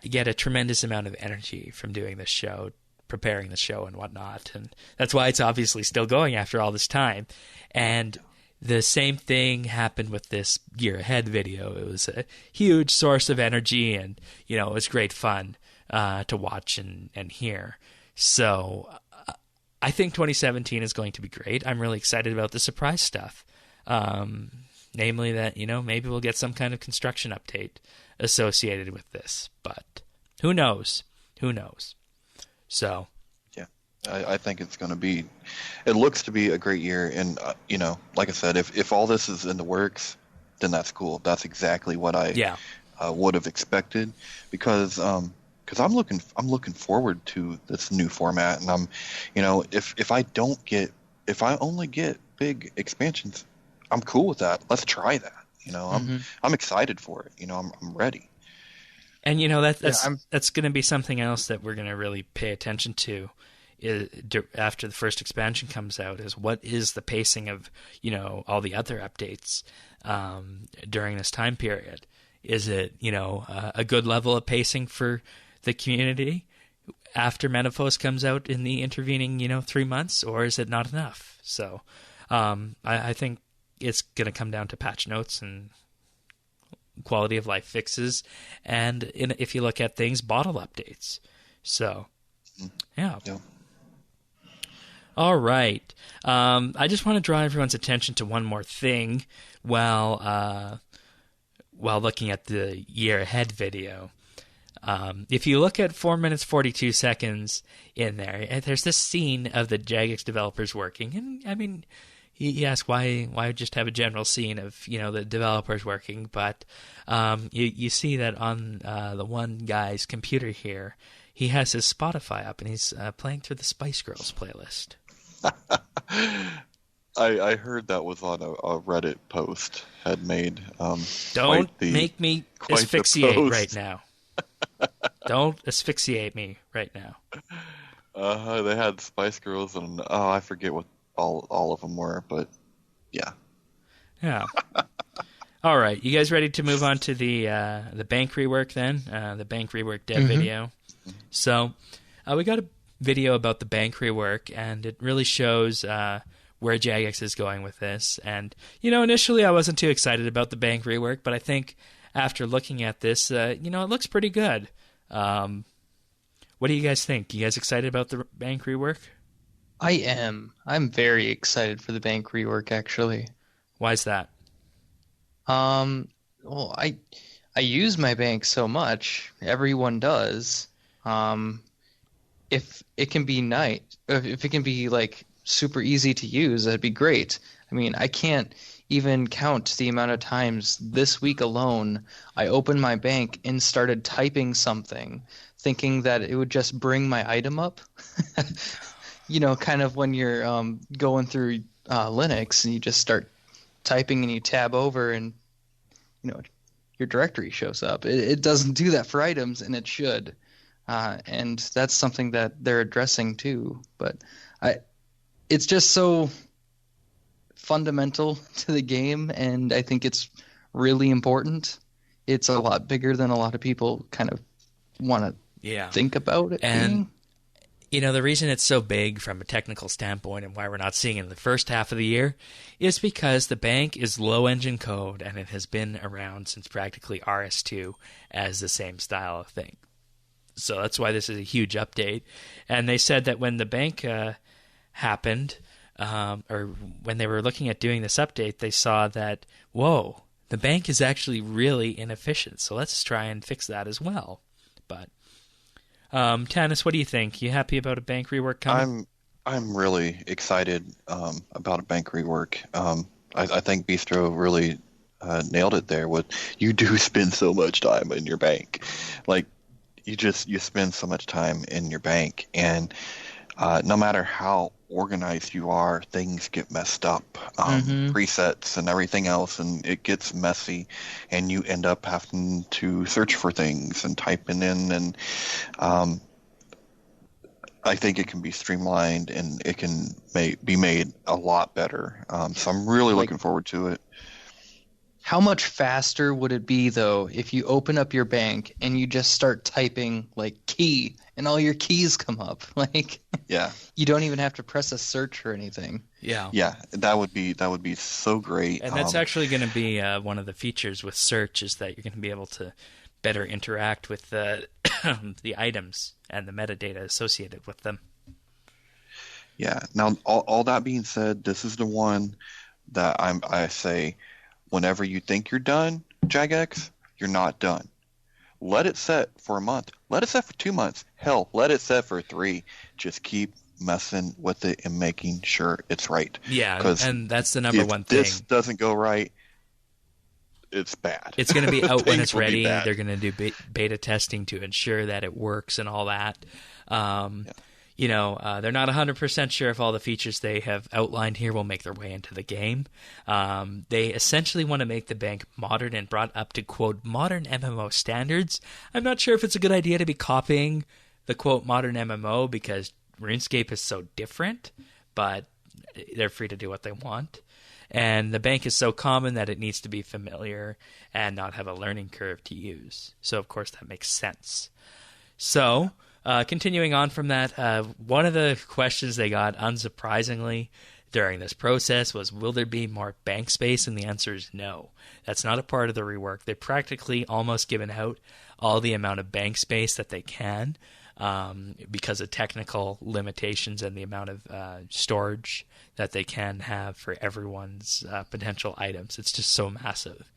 get a tremendous amount of energy from doing this show, preparing the show and whatnot, and that's why it's obviously still going after all this time. And the same thing happened with this Year Ahead video. It was a huge source of energy, and it was great fun to watch and hear. So I think 2017 is going to be great. I'm really excited about the surprise stuff, namely that maybe we'll get some kind of construction update associated with this. But who knows? Who knows? So. I think it's going to be. It looks to be a great year, and like I said, if all this is in the works, then that's cool. That's exactly what I would have expected, because I'm looking forward to this new format, and I'm, if I only get big expansions, I'm cool with that. Let's try that. I'm excited for it. I'm ready. And that's going to be something else that we're going to really pay attention to. After the first expansion comes out, is what is the pacing of all the other updates during this time period? Is it a good level of pacing for the community after Metaphos comes out in the intervening 3 months, or is it not enough? So I think it's going to come down to patch notes and quality of life fixes, and if you look at things, bottle updates. So yeah. All right. I just want to draw everyone's attention to one more thing while looking at the Year Ahead video. If you look at 4 minutes 42 seconds in there, there's this scene of the Jagex developers working, and I mean, you ask why just have a general scene of the developers working, but you see that on the one guy's computer here, he has his Spotify up and he's playing through the Spice Girls playlist. I heard that was on a Reddit post had made. Don't make me asphyxiate right now. Don't asphyxiate me right now. They had Spice Girls, and I forget what all of them were, but yeah. Yeah. All right, you guys ready to move on to the bank rework then? The bank rework dev video. So we got a video about the bank rework, and it really shows where Jagex is going with this. And initially I wasn't too excited about the bank rework, but I think after looking at this, it looks pretty good. What do you guys think? You guys excited about the bank rework? I am. I'm very excited for the bank rework, actually. Why is that? Well, I use my bank so much. Everyone does. If it can be nice, if it can be like super easy to use, that'd be great. I mean, I can't even count the amount of times this week alone I opened my bank and started typing something, thinking that it would just bring my item up. Kind of when you're going through Linux and you just start typing and you tab over and your directory shows up. It doesn't do that for items, and it should. And that's something that they're addressing too. But it's just so fundamental to the game, and I think it's really important. It's a lot bigger than a lot of people kind of want to think about it. And The reason it's so big from a technical standpoint and why we're not seeing it in the first half of the year is because the bank is low engine code and it has been around since practically RS2 as the same style of thing. So that's why this is a huge update. And they said that when the bank happened, or when they were looking at doing this update, they saw that, whoa, the bank is actually really inefficient. So let's try and fix that as well. But Tanis, what do you think? You happy about a bank rework coming? I'm really excited about a bank rework. I think Bistro really nailed it there. You do spend so much time in your bank, like you spend so much time in your bank, and no matter how organized you are, things get messed up. Presets and everything else, and it gets messy, and you end up having to search for things and typing in, and I think it can be streamlined and it can be made a lot better. So I'm really looking forward to it. How much faster would it be, though, if you open up your bank and you just start typing, key, and all your keys come up? Yeah. You don't even have to press a search or anything. Yeah. Yeah, that would be so great. And that's actually going to be one of the features with search, is that you're going to be able to better interact with the the items and the metadata associated with them. Yeah. Now, all that being said, this is the one that I say, whenever you think you're done, Jagex, you're not done. Let it set for a month. Let it set for 2 months. Hell, let it set for 3. Just keep messing with it and making sure it's right. Yeah, and that's the number one thing. If this doesn't go right, it's bad. It's going to be out when it's ready. They're going to do beta testing to ensure that it works and all that. They're not 100% sure if all the features they have outlined here will make their way into the game. They essentially want to make the bank modern and brought up to, quote, modern MMO standards. I'm not sure if it's a good idea to be copying the, quote, modern MMO, because RuneScape is so different, but they're free to do what they want. And the bank is so common that it needs to be familiar and not have a learning curve to use. So, of course, that makes sense. So, continuing on from that, one of the questions they got, unsurprisingly, during this process was, will there be more bank space? And the answer is no. That's not a part of the rework. They've practically almost given out all the amount of bank space that they can because of technical limitations and the amount of storage that they can have for everyone's potential items. It's just so massive.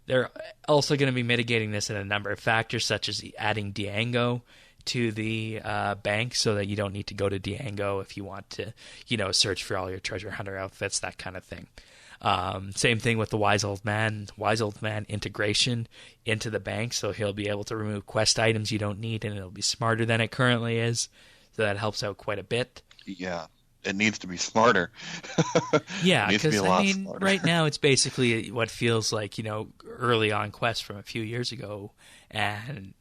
They're also going to be mitigating this in a number of factors, such as adding Diango to the bank so that you don't need to go to Diango if you want to, search for all your treasure hunter outfits, that kind of thing. Same thing with the Wise Old Man integration into the bank, so he'll be able to remove quest items you don't need, and it'll be smarter than it currently is, so that helps out quite a bit. Yeah. It needs to be smarter. Yeah, because right now it's basically what feels like early on quests from a few years ago, and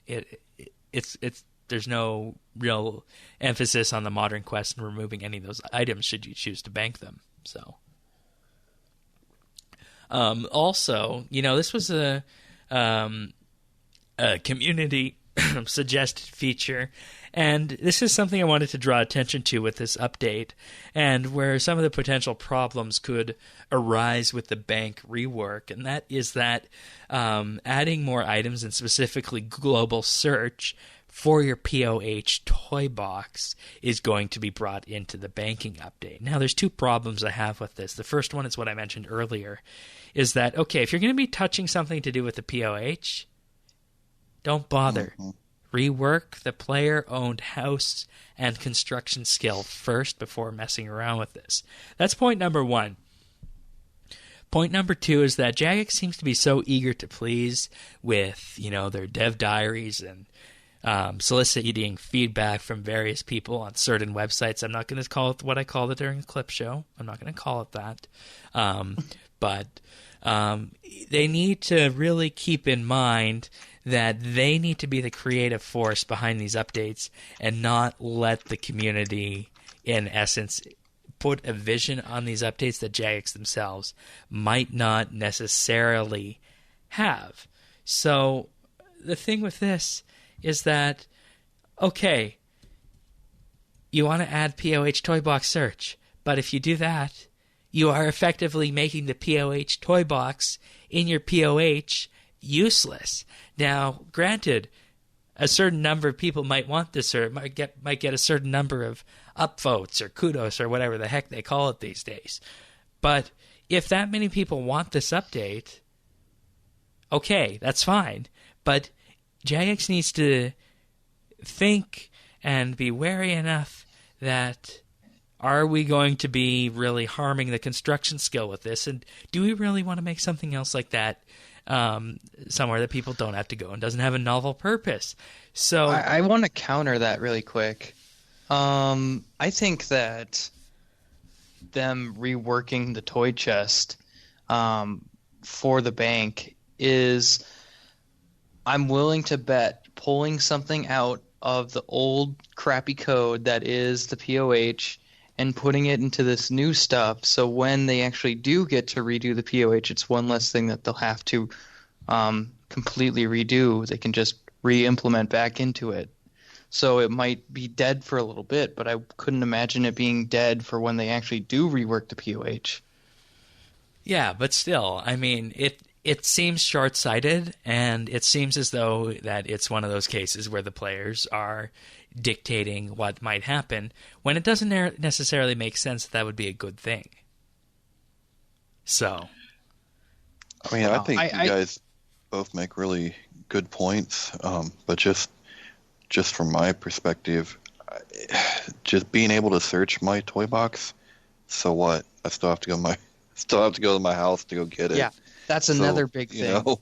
it's there's no real emphasis on the modern quest and removing any of those items should you choose to bank them. So, also, this was a community suggested feature. And this is something I wanted to draw attention to with this update, and where some of the potential problems could arise with the bank rework, and that is that adding more items, and specifically global search for your POH toy box, is going to be brought into the banking update. Now, there's 2 problems I have with this. The first one is what I mentioned earlier, is that, okay, if you're going to be touching something to do with the POH, don't bother. Mm-hmm. Rework the player-owned house and construction skill first before messing around with this. That's point number 1. Point number 2 is that Jagex seems to be so eager to please with, their dev diaries and soliciting feedback from various people on certain websites. I'm not going to call it what I called it during the clip show. I'm not going to call it that. But they need to really keep in mind that they need to be the creative force behind these updates and not let the community, in essence, put a vision on these updates that Jagex themselves might not necessarily have. So the thing with this is that, okay, you want to add POH Toy Box search. But if you do that, you are effectively making the POH Toy Box in your POH useless. Now, granted, a certain number of people might want this, or might get a certain number of upvotes or kudos or whatever the heck they call it these days. But if that many people want this update, okay, that's fine. But Jagex needs to think and be wary enough that, are we going to be really harming the construction skill with this? And do we really want to make something else like that somewhere that people don't have to go and doesn't have a novel purpose? So I want to counter that really quick. I think that them reworking the toy chest for the bank is, I'm willing to bet, pulling something out of the old crappy code that is the POH and putting it into this new stuff, so when they actually do get to redo the POH, it's one less thing that they'll have to completely redo. They can just re-implement back into it. So it might be dead for a little bit, but I couldn't imagine it being dead for when they actually do rework the POH. Yeah, but still, I mean, it seems short-sighted, and it seems as though that it's one of those cases where the players are dictating what might happen, when it doesn't necessarily make sense that would be a good thing. So, I mean, I think you guys both make really good points, but just from my perspective, just being able to search my toy box, so what? I still have to go to my house to go get it. Yeah, that's another big thing. You know?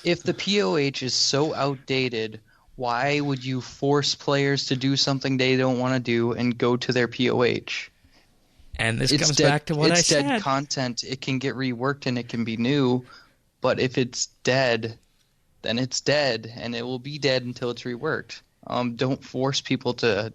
If the POH is so outdated, why would you force players to do something they don't want to do and go to their POH? And this comes back to what I said. It's dead content. It can get reworked and it can be new, but if it's dead, then it's dead, and it will be dead until it's reworked. Don't force people to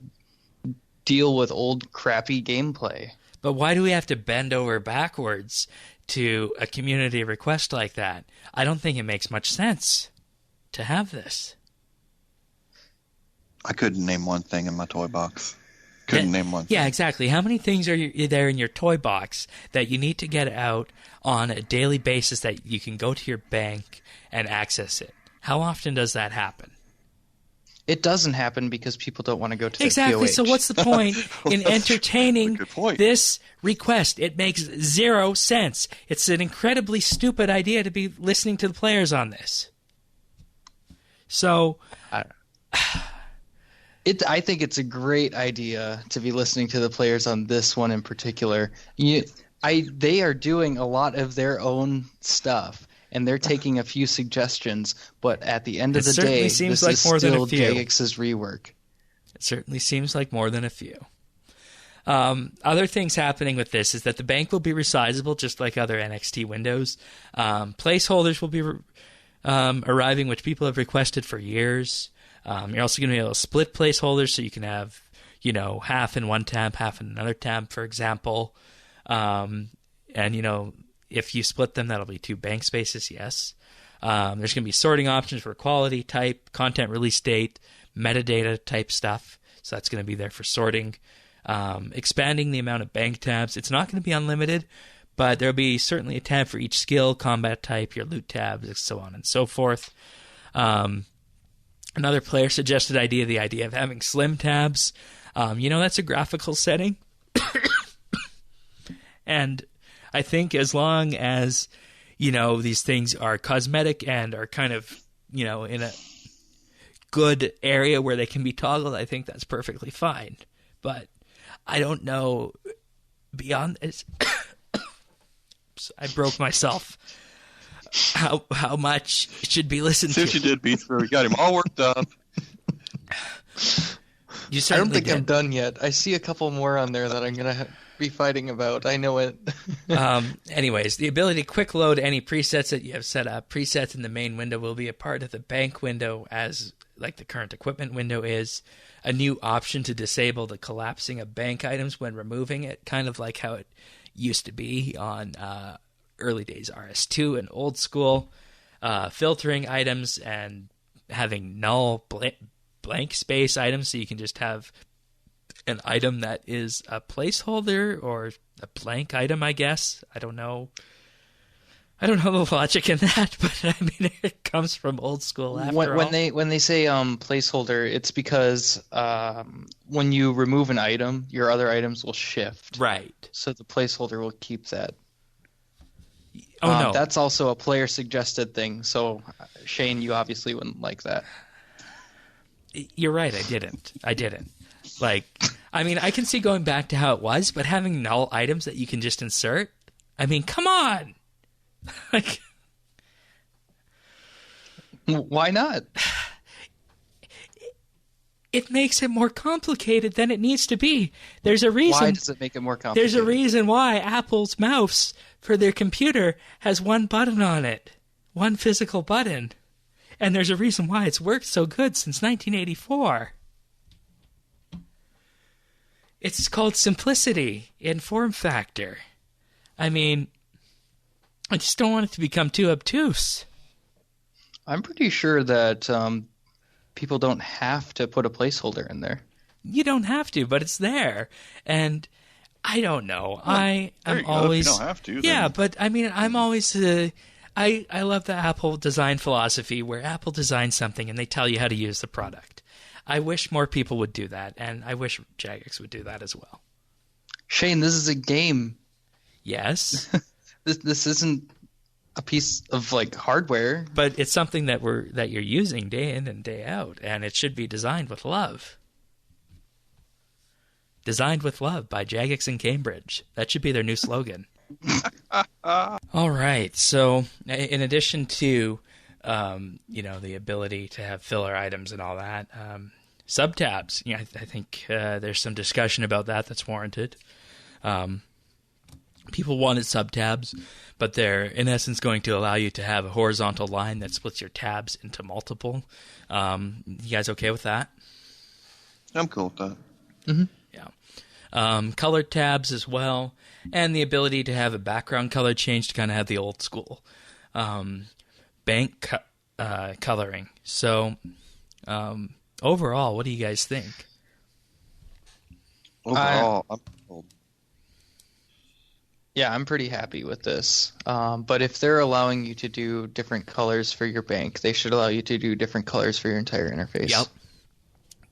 deal with old, crappy gameplay. But why do we have to bend over backwards to a community request like that? I don't think it makes much sense to have this. I couldn't name one thing in my toy box. Couldn't name one thing. Yeah, exactly. How many things are there in your toy box that you need to get out on a daily basis that you can go to your bank and access it? How often does that happen? It doesn't happen because people don't want to go to their Exactly. POH. So what's the point in entertaining this request? It makes zero sense. It's an incredibly stupid idea to be listening to the players on this. So, I think it's a great idea to be listening to the players on this one in particular. They are doing a lot of their own stuff, and they're taking a few suggestions, but at the end of the day, this is still Jagex's rework. It certainly seems like more than a few. Other things happening with this is that the bank will be resizable, just like other NXT windows. Placeholders will be arriving, which people have requested for years. You're also going to be able to split placeholders, so you can have, half in one tab, half in another tab, for example. And, if you split them, that'll be 2 bank spaces, yes. There's going to be sorting options for quality, type, content release date, metadata type stuff. So that's going to be there for sorting. Expanding the amount of bank tabs. It's not going to be unlimited, but there'll be certainly a tab for each skill, combat type, your loot tabs, so on and so forth. Another player suggested the idea of having slim tabs. That's a graphical setting. And I think as long as, these things are cosmetic and are kind of, in a good area where they can be toggled, I think that's perfectly fine. But I don't know beyond this. I broke myself. How much it should be listened to. See what you did, Beastro. We got him all worked up. I don't think I'm done yet. I see a couple more on there that I'm going to be fighting about. I know it. Anyways, the ability to quick load any presets that you have set up. Presets in the main window will be a part of the bank window, as like the current equipment window is. A new option to disable the collapsing of bank items when removing it, kind of like how it used to be on early days RS2 and old school. Filtering items and having null blank space items, so you can just have an item that is a placeholder or a blank item, I guess. I don't know the logic in that, but I mean, it comes from old school after all. When they say placeholder, it's because when you remove an item, your other items will shift. Right. So the placeholder will keep that. Oh, no. That's also a player suggested thing. So Shane, you obviously wouldn't like that. You're right. I didn't. Like, I mean, I can see going back to how it was, but having null items that you can just insert. I mean, come on. Like, why not? It makes it more complicated than it needs to be. There's a reason. Why does it make it more complicated? There's a reason why Apple's mouse for their computer has one button on it, one physical button. And there's a reason why it's worked so good since 1984. It's called simplicity in form factor. I mean, I just don't want it to become too obtuse. I'm pretty sure that people don't have to put a placeholder in there. You don't have to, but it's there. And I don't know. Well, I'm always... If you don't have to. Yeah, then... but I mean, I'm always... I love the Apple design philosophy where Apple designs something and they tell you how to use the product. I wish more people would do that, and I wish Jagex would do that as well. Shane, this is a game. Yes. This isn't a piece of like hardware. But it's something that you're using day in and day out, and it should be designed with love. Designed with love by Jagex in Cambridge. That should be their new slogan. All right. So, in addition to the ability to have filler items and all that, subtabs. I think there's some discussion about that that's warranted. People wanted subtabs, but they're in essence going to allow you to have a horizontal line that splits your tabs into multiple. You guys okay with that? I'm cool with that. Mm-hmm. Yeah. Colored tabs as well, and the ability to have a background color change to kind of have the old school bank coloring. So, overall, what do you guys think? Overall, I'm cool. Yeah, I'm pretty happy with this. But if they're allowing you to do different colors for your bank, they should allow you to do different colors for your entire interface. Yep.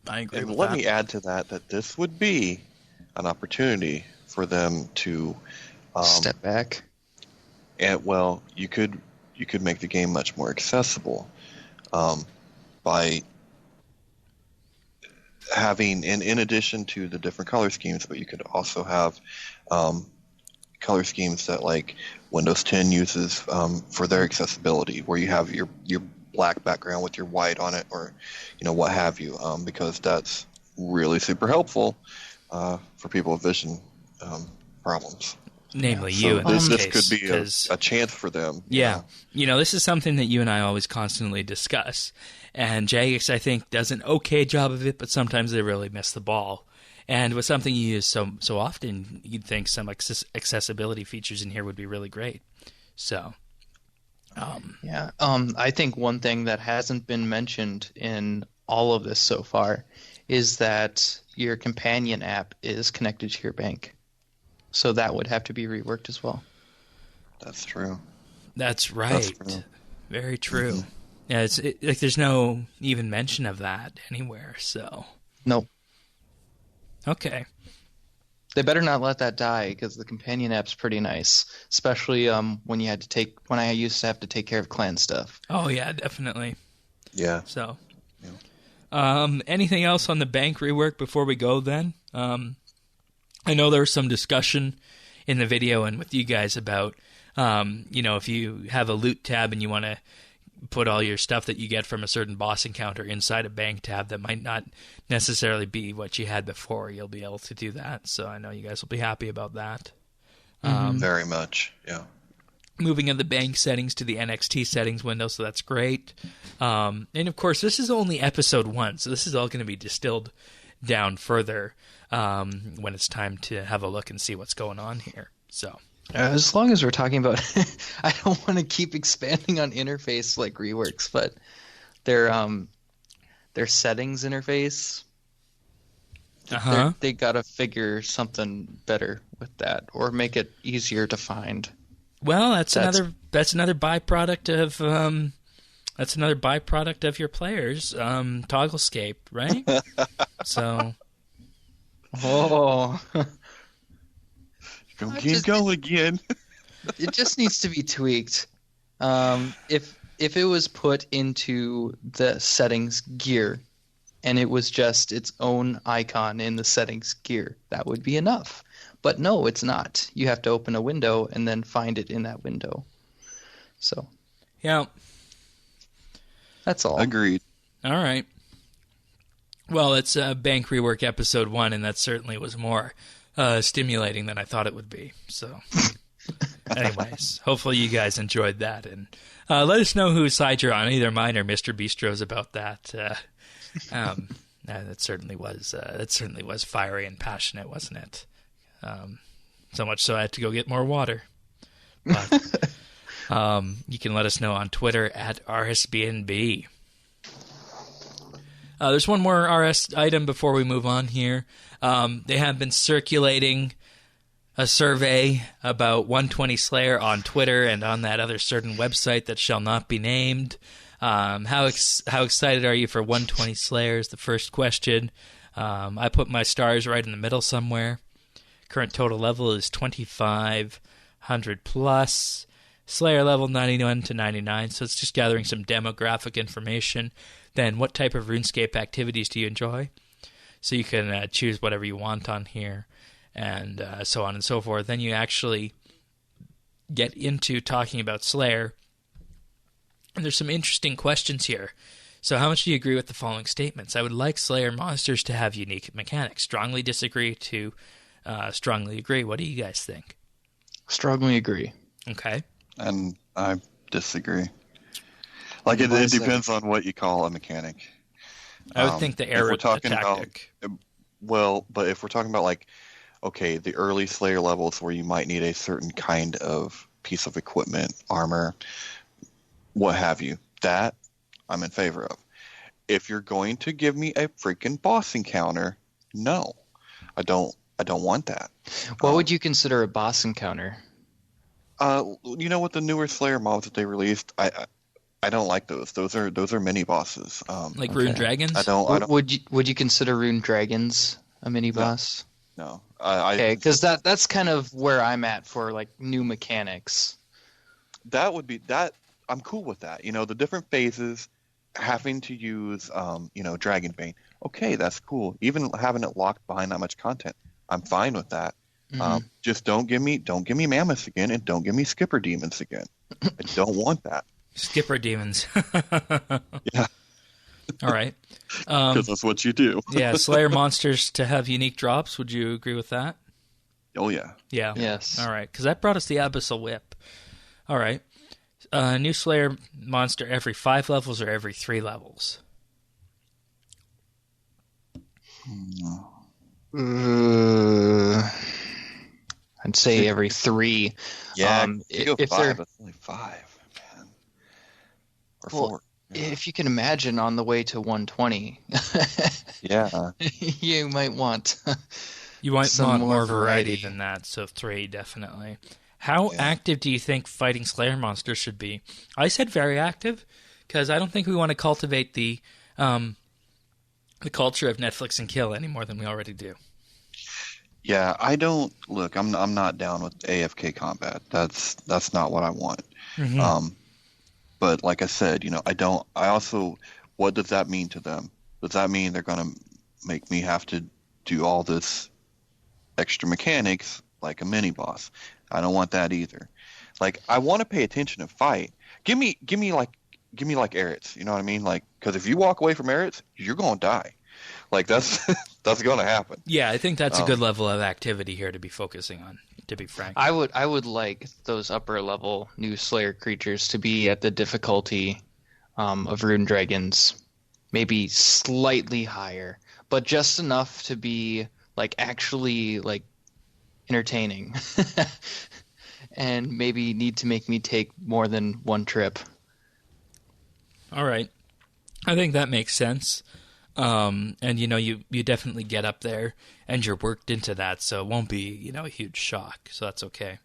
I agree And with let that. me add to that this would be an opportunity for them to Step back. And well, you could make the game much more accessible by having, in addition to the different color schemes, but you could also have color schemes that like Windows 10 uses for their accessibility, where you have your black background with your white on it, or what have you, because that's really super helpful for people with vision problems. Namely, So you in this this could case, be 'cause- a chance for them. Yeah. This is something that you and I always constantly discuss. And Jagex, I think, does an okay job of it, but sometimes they really miss the ball. And with something you use so often, you'd think some accessibility features in here would be really great. So, I think one thing that hasn't been mentioned in all of this so far is that your companion app is connected to your bank. So that would have to be reworked as well. That's true. that's right. true. Very true. Mhm. Yeah, like there's no even mention of that anywhere. So, Nope. okay. They better not let that die, because the companion app's pretty nice, especially when I used to have to take care of clan stuff. Oh, yeah, definitely. Yeah. So, Yeah. anything else on the bank rework before we go then? I know there was some discussion in the video and with you guys about, if you have a loot tab and you want to put all your stuff that you get from a certain boss encounter inside a bank tab that might not necessarily be what you had before, you'll be able to do that. So I know you guys will be happy about that. Very much. Yeah. Moving of the bank settings to the NXT settings window, so that's great. And of course, this is only episode 1, so this is all going to be distilled down further when it's time to have a look and see what's going on here. So, As long as we're talking about, I don't want to keep expanding on interface like reworks, but their settings interface. They gotta figure something better with that, or make it easier to find. Well, that's another byproduct of your players, Togglescape, right? So. Oh. Don't keep going again. It just needs to be tweaked. If it was put into the settings gear, and it was just its own icon in the settings gear, that would be enough. But no, it's not. You have to open a window and then find it in that window. So. Yeah. That's all. Agreed. All right. Well, it's Bank Rework Episode 1, and that certainly was more stimulating than I thought it would be. So, anyways, hopefully you guys enjoyed that. And let us know whose side you're on, either mine or Mr. Bistro's about that. That certainly was fiery and passionate, wasn't it? So much so I had to go get more water. But you can let us know on Twitter at RSBANDB. There's one more RS item before we move on here. They have been circulating a survey about 120 Slayer on Twitter and on that other certain website that shall not be named. How excited are you for 120 Slayer is the first question. I put my stars right in the middle somewhere. Current total level is 2,500 plus. Slayer level 91 to 99, so it's just gathering some demographic information. Then what type of RuneScape activities do you enjoy? So you can choose whatever you want on here, and so on and so forth. Then you actually get into talking about Slayer. And there's some interesting questions here. So how much do you agree with the following statements? I would like Slayer monsters to have unique mechanics. Strongly disagree to strongly agree. What do you guys think? Strongly agree. Okay. And I disagree. Like, it depends on what you call a mechanic. I would think the arrow tactic. But if we're talking about, like, okay, the early Slayer levels where you might need a certain kind of piece of equipment, armor, what have you, that I'm in favor of. If you're going to give me a freaking boss encounter, no, I don't want that. What would you consider a boss encounter? You know, with the newer Slayer mobs that they released, I don't like those. Those are mini bosses. Like Rune Dragons? I don't. Would you consider Rune Dragons a mini boss? No. Okay, because that's kind of where I'm at for like new mechanics. That would be that. I'm cool with that. You know, the different phases, having to use, Dragonbane. Okay, that's cool. Even having it locked behind that much content, I'm fine with that. Mm-hmm. Just don't give me mammoths again, and don't give me skipper demons again. I don't want that. Skipper demons. Yeah. All right. Because that's what you do. Yeah, Slayer monsters to have unique drops. Would you agree with that? Oh, yeah. Yeah. Yes. All right, because that brought us the Abyssal Whip. All right. New Slayer monster every 5 levels or every 3 levels? I'd say every 3. Yeah, if you go 5, it's only 5, man. Or 4. Yeah. If you can imagine on the way to 120. Yeah. You might want... You might want more variety than that, so 3 definitely. How active do you think fighting Slayer monsters should be? I said very active, because I don't think we want to cultivate the culture of Netflix and kill any more than we already do. Yeah, I don't look. I'm not down with AFK combat. That's not what I want. Mm-hmm. But like I said, I also. What does that mean to them? Does that mean they're gonna make me have to do all this extra mechanics like a mini boss? I don't want that either. Like, I want to pay attention and fight. Give me like Eretz. You know what I mean? Like, because if you walk away from Eretz, you're gonna die. Like, that's gonna happen. Yeah, I think that's a good level of activity here to be focusing on. To be frank, I would like those upper level new Slayer creatures to be at the difficulty of Rune Dragons, maybe slightly higher, but just enough to be like actually like entertaining and maybe need to make me take more than one trip. All right. I think that makes sense. And you definitely get up there and you're worked into that, so it won't be a huge shock. So that's okay.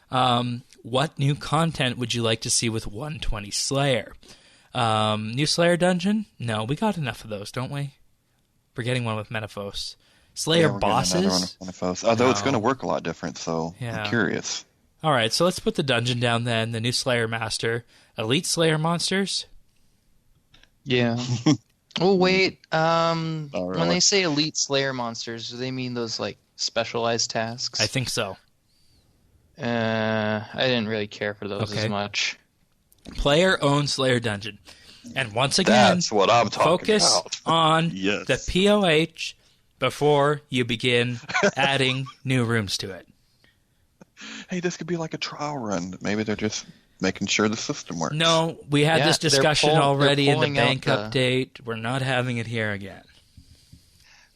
What new content would you like to see with 120 Slayer? New Slayer dungeon? No, we got enough of those, don't we? We're getting one with Metaphos. Slayer bosses? Although it's going to work a lot different, so Yeah. I'm curious. All right, so let's put the dungeon down then. The new Slayer Master. Elite Slayer monsters? Yeah. Oh, wait. really? When they say elite Slayer monsters, do they mean those, like, specialized tasks? I think so. I didn't really care for those Okay. as much. Player-owned Slayer dungeon. And once again, That's what I'm talking focus about. on Yes. the POH before you begin adding new rooms to it. Hey, this could be like a trial run. Maybe they're just making sure the system works. No, we had Yeah, this discussion they're already in the pulling out bank the- update. We're not having it here again.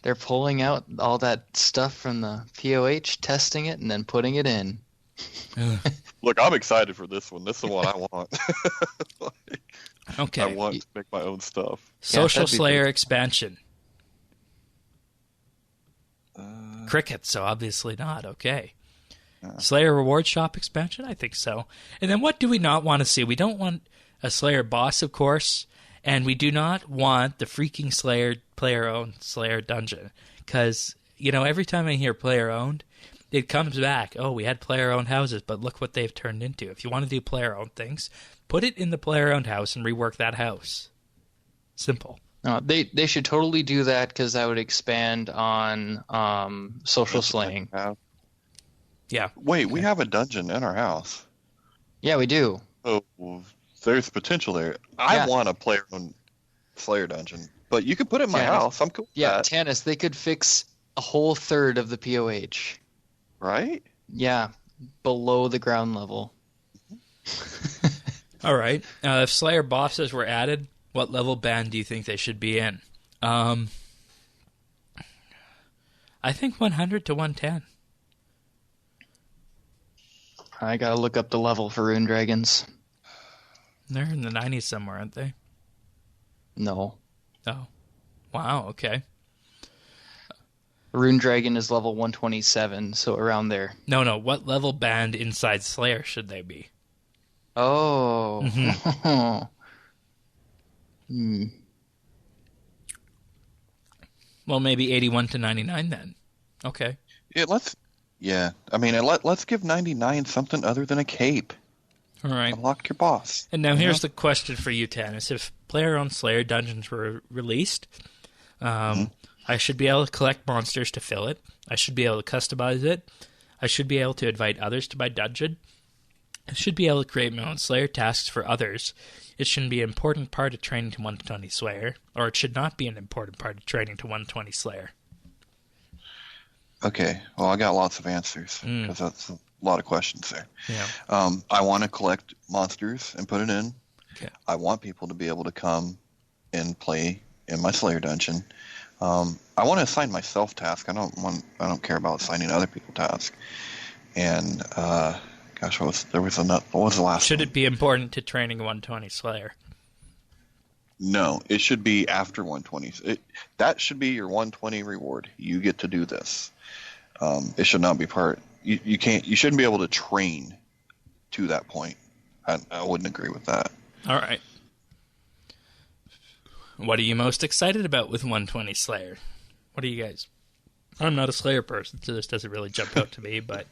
They're pulling out all that stuff from the POH, testing it, and then putting it in. Look, I'm excited for this one. This is the one I want. Okay. I want to make my own stuff. Social that'd be Slayer pretty- expansion. Cricket, so obviously not. Okay. Slayer reward shop expansion? I think so. And then what do we not want to see? We don't want a Slayer boss, of course, and we do not want the freaking Slayer player-owned Slayer dungeon. Because, every time I hear player-owned, it comes back. Oh, we had player-owned houses, but look what they've turned into. If you want to do player-owned things, put it in the player-owned house and rework that house. Simple. No, they should totally do that because that would expand on social slaying. Yeah. Wait, we have a dungeon in our house. Yeah, we do. Oh, there's potential there. I Yeah. want a player-owned Slayer dungeon, but you could put it in my Yeah. house. I'm cool with Yeah, that. Tannis, they could fix a whole third of the POH. Right? Yeah, below the ground level. All right. If Slayer bosses were added, what level band do you think they should be in? I think 100 to 110. I gotta look up the level for Rune Dragons. They're in the 90s somewhere, aren't they? No. Oh. Wow, okay. Rune Dragon is level 127, so around there. No. What level band inside Slayer should they be? Oh. Well, maybe 81 to 99 then. Okay. Yeah, I mean, let's give 99 something other than a cape. All right. Unlock your boss. And now here's the question for you, Tannis. If player-owned Slayer dungeons were released, I should be able to collect monsters to fill it. I should be able to customize it. I should be able to invite others to my dungeon. I should be able to create my own Slayer tasks for others. It shouldn't be an important part of training to 120 Slayer, or it should not be an important part of training to 120 Slayer. Okay, well, I got lots of answers because that's a lot of questions there. Yeah. I want to collect monsters and put it in. Okay. I want people to be able to come and play in my Slayer dungeon. I want to assign myself tasks. I don't care about assigning other people tasks. And gosh, what was the last? Should one? it be important to training 120 Slayer? No, it should be after 120. That should be your 120 reward. You get to do this. It should not be part. You can't. You shouldn't be able to train to that point. I wouldn't agree with that. All right. What are you most excited about with 120 Slayer? What are you guys? I'm not a Slayer person, so this doesn't really jump out to me, but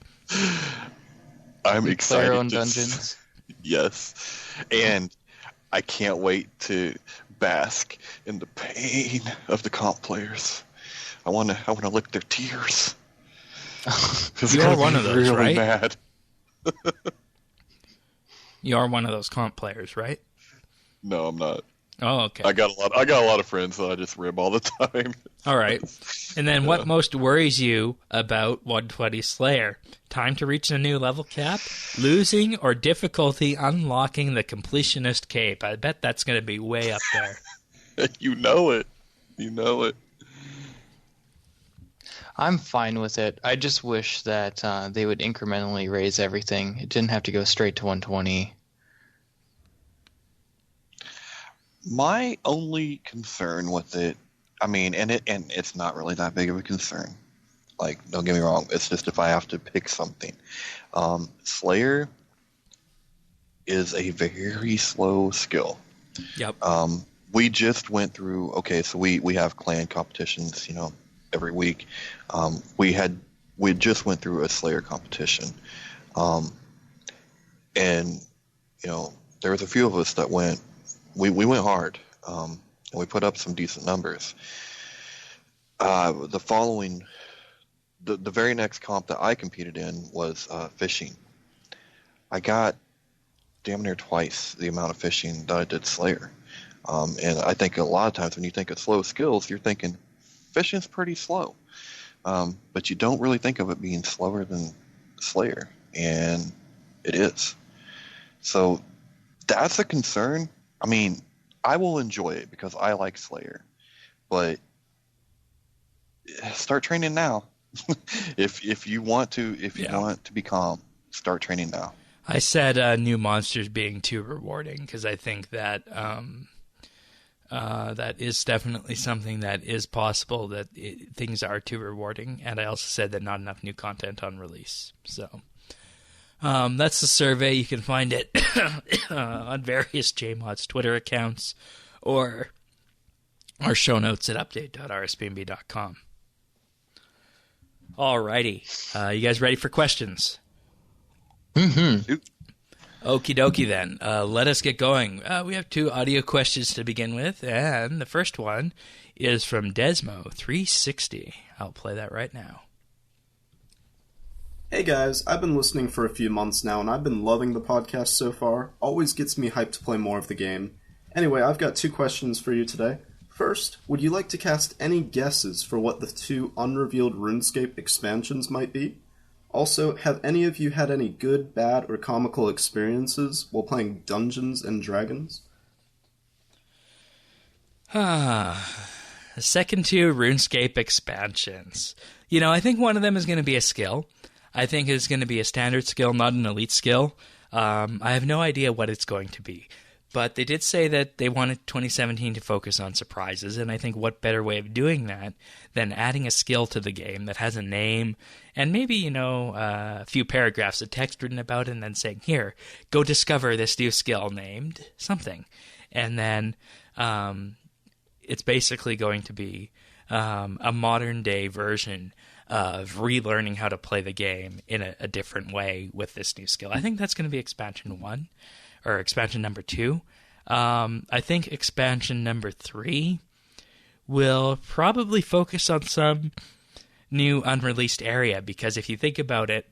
I'm excited. Player-owned dungeons. Yes, and I can't wait to bask in the pain of the comp players. I want to lick their tears. You are one of those, really right? Mad. You are one of those comp players, right? No, I'm not. Oh, okay. I got a lot of friends that I just rib all the time. All right. And then what most worries you about 120 Slayer? Time to reach a new level cap? Losing or difficulty unlocking the completionist cape? I bet that's going to be way up there. You know it. I'm fine with it. I just wish that they would incrementally raise everything. It didn't have to go straight to 120. My only concern with it I mean, and it's not really that big of a concern. Like, don't get me wrong. It's just if I have to pick something. Slayer is a very slow skill. Yep. We just went through, okay, so we have clan competitions, every week. We just went through a Slayer competition. And, there was a few of us that we went hard, and we put up some decent numbers. The very next comp that I competed in was fishing. I got damn near twice the amount of fishing that I did Slayer. And I think a lot of times when you think of slow skills, you're thinking fishing's pretty slow. But you don't really think of it being slower than Slayer, and it is. So that's a concern. I mean, I will enjoy it because I like Slayer, but start training now. if you want to be calm, start training now. I said new monsters being too rewarding because I think that that is definitely something that is possible, that things are too rewarding. And I also said that not enough new content on release. So that's the survey. You can find it on various JMod's Twitter accounts or our show notes at update.rsbnb.com. Alrighty. You guys ready for questions? Mm-hmm. Okie dokie then. Let us get going. We have 2 audio questions to begin with, and the first one is from Desmo360. I'll play that right now. Hey guys, I've been listening for a few months now, and I've been loving the podcast so far. Always gets me hyped to play more of the game. Anyway, I've got 2 questions for you today. First, would you like to cast any guesses for what the 2 unrevealed RuneScape expansions might be? Also, have any of you had any good, bad, or comical experiences while playing Dungeons and Dragons? The second 2 RuneScape expansions. I think one of them is going to be a skill. I think it's going to be a standard skill, not an elite skill. I have no idea what it's going to be. But they did say that they wanted 2017 to focus on surprises, and I think what better way of doing that than adding a skill to the game that has a name and maybe, a few paragraphs of text written about it, and then saying, here, go discover this new skill named something. And then it's basically going to be a modern-day version of relearning how to play the game in a different way with this new skill. I think that's going to be expansion 1. Or expansion number 2. I think expansion number 3 will probably focus on some new unreleased area, because if you think about it,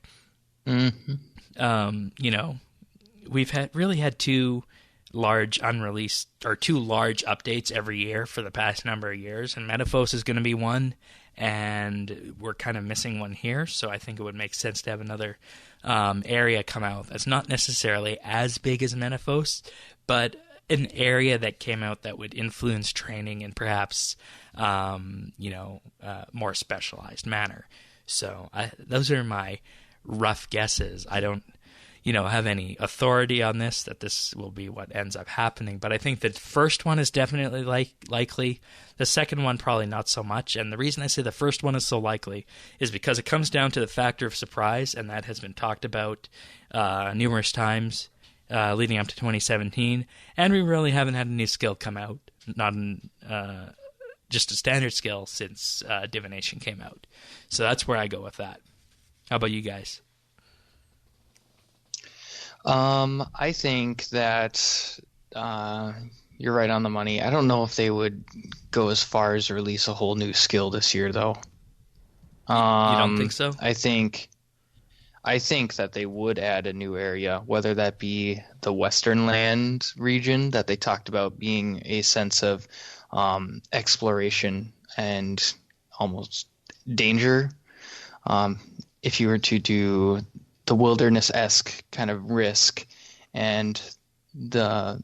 we've had 2 large unreleased, or 2 large updates every year for the past number of years, and Metaphos is going to be one, and we're kind of missing one here, so I think it would make sense to have another area come out that's not necessarily as big as Metaphos, but an area that came out that would influence training in perhaps more specialized manner. So those are my rough guesses. I don't have any authority on this, that this will be what ends up happening, but I think the first one is definitely likely. The second one probably not so much, and the reason I say the first one is so likely is because it comes down to the factor of surprise, and that has been talked about numerous times leading up to 2017, and we really haven't had a new skill come out, not just a standard skill, since Divination came out. So that's where I go with that. How about you guys? I think that you're right on the money. I don't know if they would go as far as release a whole new skill this year, though. You don't think so? I think that they would add a new area, whether that be the Western Land region that they talked about being a sense of exploration and almost danger. If you were to do the wilderness-esque kind of risk and the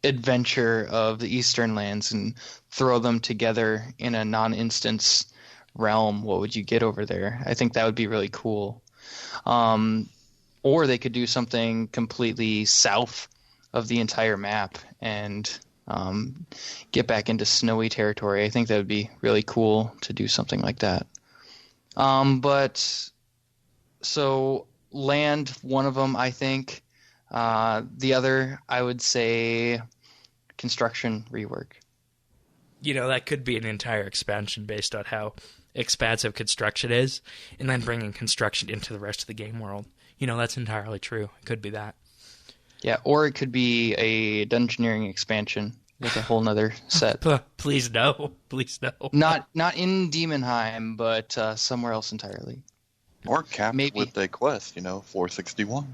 adventure of the Eastern Lands and throw them together in a non-instance realm, what would you get over there? I think that would be really cool. Or they could do something completely south of the entire map and get back into snowy territory. I think that would be really cool to do something like that. But so land, one of them, I think. The other, I would say, construction rework. That could be an entire expansion based on how expansive construction is, and then bringing construction into the rest of the game world. That's entirely true. It could be that. Yeah, or it could be a dungeoneering expansion with a whole nother set. Please no. Please no. Not in Demonheim, but somewhere else entirely. Or capped Maybe. with a quest, floor 61.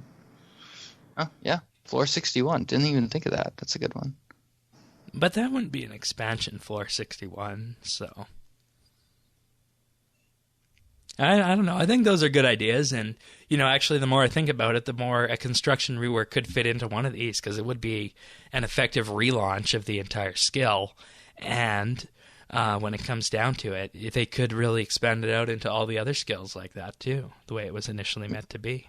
Oh, yeah. Floor 61. Didn't even think of that. That's a good one. But that wouldn't be an expansion, floor 61, so... I don't know. I think those are good ideas, and, actually the more I think about it, the more a construction rework could fit into one of these, because it would be an effective relaunch of the entire skill, and when it comes down to it, they could really expand it out into all the other skills like that, too, the way it was initially meant to be.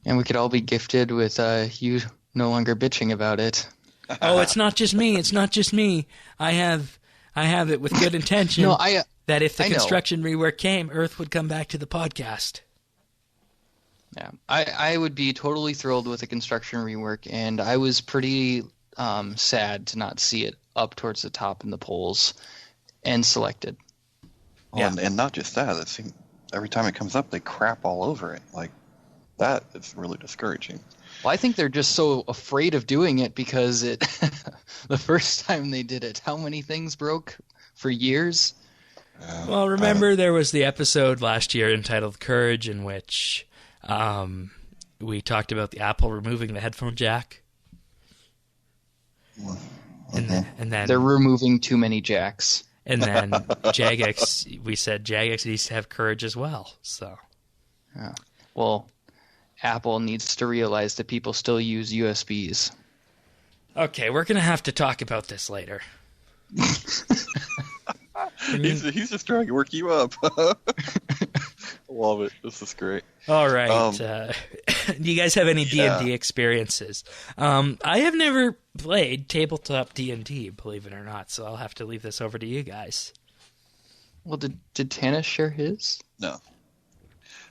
And we could all be gifted with you no longer bitching about it. Oh, it's not just me. It's not just me. I have it with good intention. No, that if the construction rework came, Earth would come back to the podcast. Yeah, I would be totally thrilled with a construction rework, and I was pretty sad to not see it up towards the top in the polls and selected. Yeah. And not just that. It seems every time it comes up, they crap all over it. Like, that is really discouraging. Well, I think they're just so afraid of doing it because it the first time they did it, how many things broke for years? Well, remember there was the episode last year entitled Courage in which we talked about the Apple removing the headphone jack. And then they're removing too many jacks. And then Jagex, we said Jagex needs to have courage as well. So, yeah. Well, Apple needs to realize that people still use USBs. Okay, we're going to have to talk about this later. He's just trying to work you up. Love it. This is great. All right. Do you guys have any D&D experiences? I have never played tabletop D&D, believe it or not, so I'll have to leave this over to you guys. Well, did Tannis share his? No.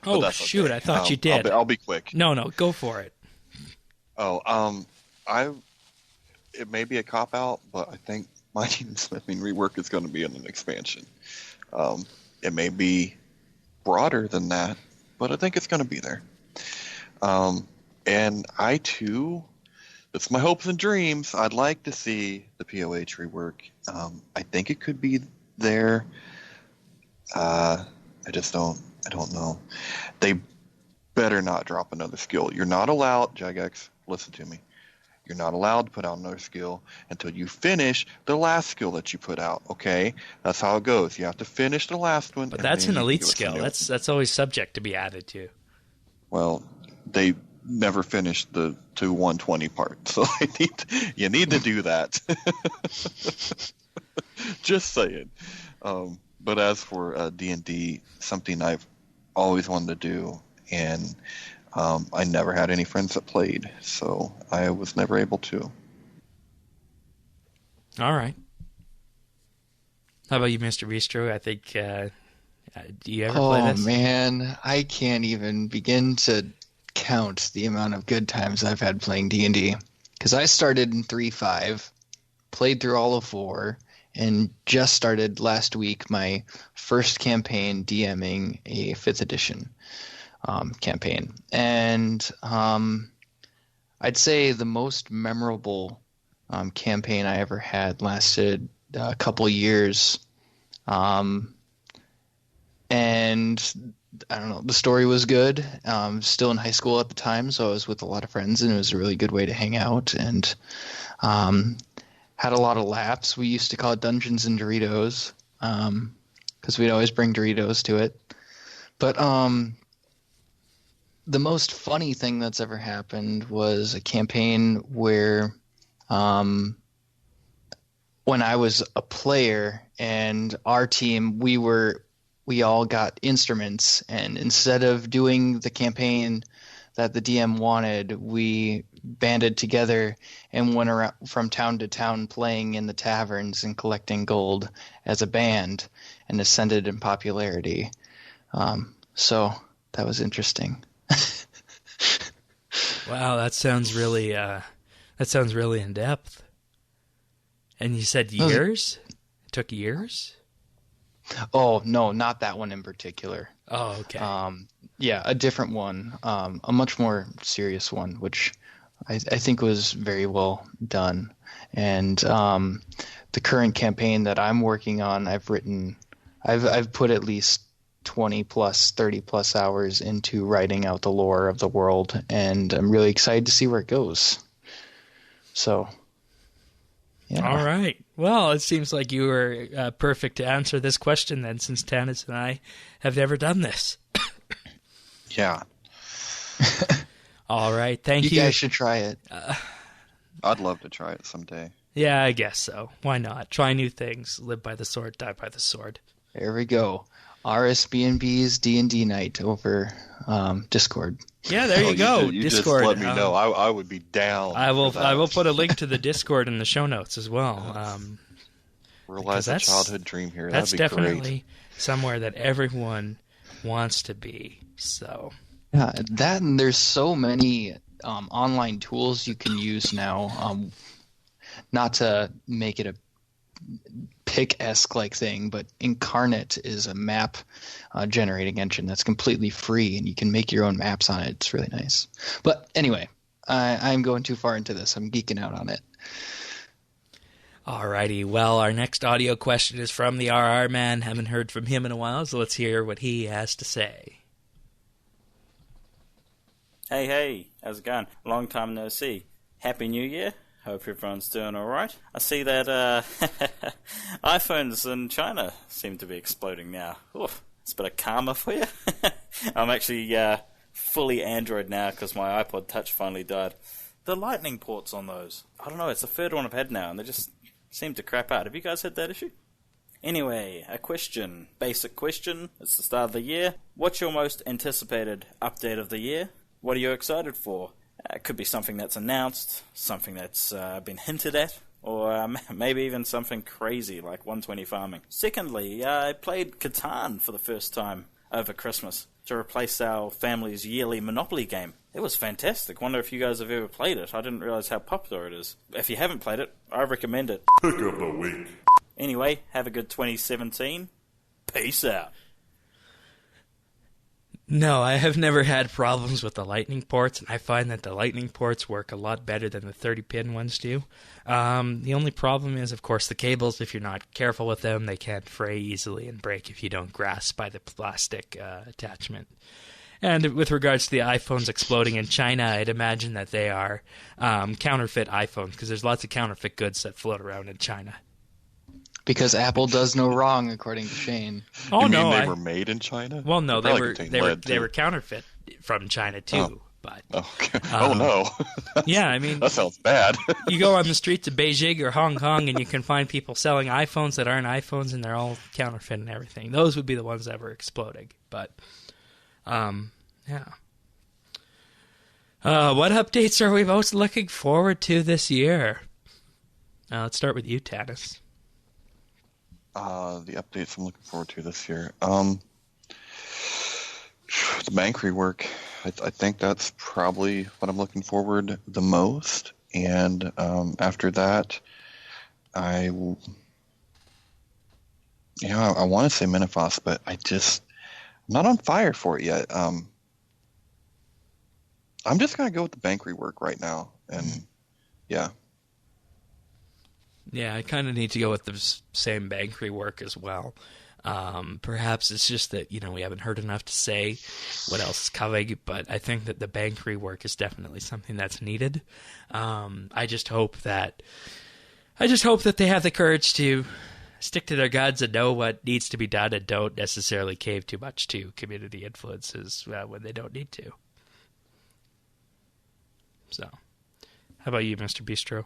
Oh, shoot. Okay. I thought you did. I'll be quick. No, go for it. Oh, it may be a cop-out, but I think Mighty Smithing Rework is going to be in an expansion. It may be broader than that, but I think it's going to be there. And I, too, it's my hopes and dreams. I'd like to see the POH rework. I think it could be there. I don't know. They better not drop another skill. You're not allowed, Jagex, listen to me. You're not allowed to put out another skill until you finish the last skill that you put out, okay? That's how it goes. You have to finish the last one. But that's an elite skill. That's always subject to be added to. Well, they never finished the 120 part, so you need to do that. Just saying. But as for D&D, something I've always wanted to do, and I never had any friends that played, so I was never able to. All right. How about you, Mr. Bistro? I think, do you ever play this? Oh, man. I can't even begin to count the amount of good times I've had playing D&D. Because I started in 3.5, played through all of 4, and just started last week my first campaign DMing a 5th edition campaign. And I'd say the most memorable campaign I ever had lasted a couple years. And I don't know, the story was good. Still in high school at the time, so I was with a lot of friends, and it was a really good way to hang out. And had a lot of laughs. We used to call it Dungeons and Doritos, because we'd always bring Doritos to it. But the most funny thing that's ever happened was a campaign where when I was a player and our team, we all got instruments, and instead of doing the campaign that the DM wanted, we banded together and went around from town to town playing in the taverns and collecting gold as a band and ascended in popularity. So that was interesting. Wow, that sounds really in depth. And you said years? It took years? Oh, no, not that one in particular. Oh, okay. Yeah, a different one, a much more serious one, which I think was very well done. And the current campaign that I'm working on, I've put at least 20 plus, 30 plus hours into writing out the lore of the world, and I'm really excited to see where it goes. So, yeah. All right. Well, it seems like you were perfect to answer this question then, since Tanis and I have never done this. Yeah. All right. Thank you. You guys should try it. I'd love to try it someday. Yeah, I guess so. Why not? Try new things. Live by the sword, die by the sword. There we go. RSBANDB's D&D night over Discord. Yeah, there you go. You Discord. just let me know. I would be down. I will put a link to the Discord in the show notes as well. Realize a childhood dream here. That's That'd be definitely great. somewhere that everyone wants to be. So Yeah, that and there's so many online tools you can use now. Not to make it a pick-esque like thing, but Incarnate is a map generating engine that's completely free, and you can make your own maps on it. It's really nice. But anyway, I'm going too far into this. I'm geeking out on it. alrighty. Well, our next audio question is from the RR Man. Haven't heard from him in a while, so let's hear what he has to say. Hey, how's it going? Long time no see. Happy New Year. Hope everyone's doing alright. I see that iPhones in China seem to be exploding now. Oof, it's a bit of karma for you. I'm actually fully Android now because my iPod Touch finally died. The lightning ports on those, I don't know, it's the third one I've had now and they just seem to crap out. Have you guys had that issue? Anyway, a question. Basic question. It's the start of the year. What's your most anticipated update of the year? What are you excited for? It could be something that's announced, something that's been hinted at, or maybe even something crazy like 120 farming. Secondly, I played Catan for the first time over Christmas to replace our family's yearly Monopoly game. It was fantastic. Wonder if you guys have ever played it. I didn't realize how popular it is. If you haven't played it, I recommend it. Pick of the week. Anyway, have a good 2017. Peace out. No, I have never had problems with the lightning ports, and I find that the lightning ports work a lot better than the 30-pin ones do. The only problem is, of course, the cables. If you're not careful with them, they can fray easily and break if you don't grasp by the plastic attachment. And with regards to the iPhones exploding in China, I'd imagine that they are counterfeit iPhones, because there's lots of counterfeit goods that float around in China. Because Apple does no wrong, according to Shane. Oh, you no, mean they were made in China? Well, no, they probably were counterfeit from China too. Oh. But Okay. Oh no. yeah, I mean, that sounds bad. you go on the streets of Beijing or Hong Kong, and you can find people selling iPhones that aren't iPhones, and they're all counterfeit and everything. Those would be the ones that were exploding. But, yeah. What updates are we most looking forward to this year? Let's start with you, Tanis. The updates I'm looking forward to this year. The bank rework. I think that's probably what I'm looking forward the most. And after that, I want to say Minifos, but I'm not on fire for it yet. I'm just going to go with the bank rework right now. And yeah. Yeah, I kind of need to go with the same bank rework as well. Perhaps it's just that, we haven't heard enough to say what else is coming, but I think that the bank rework is definitely something that's needed. I just hope that they have the courage to stick to their guns and know what needs to be done and don't necessarily cave too much to community influences when they don't need to. So, how about you, Mr. Bistro?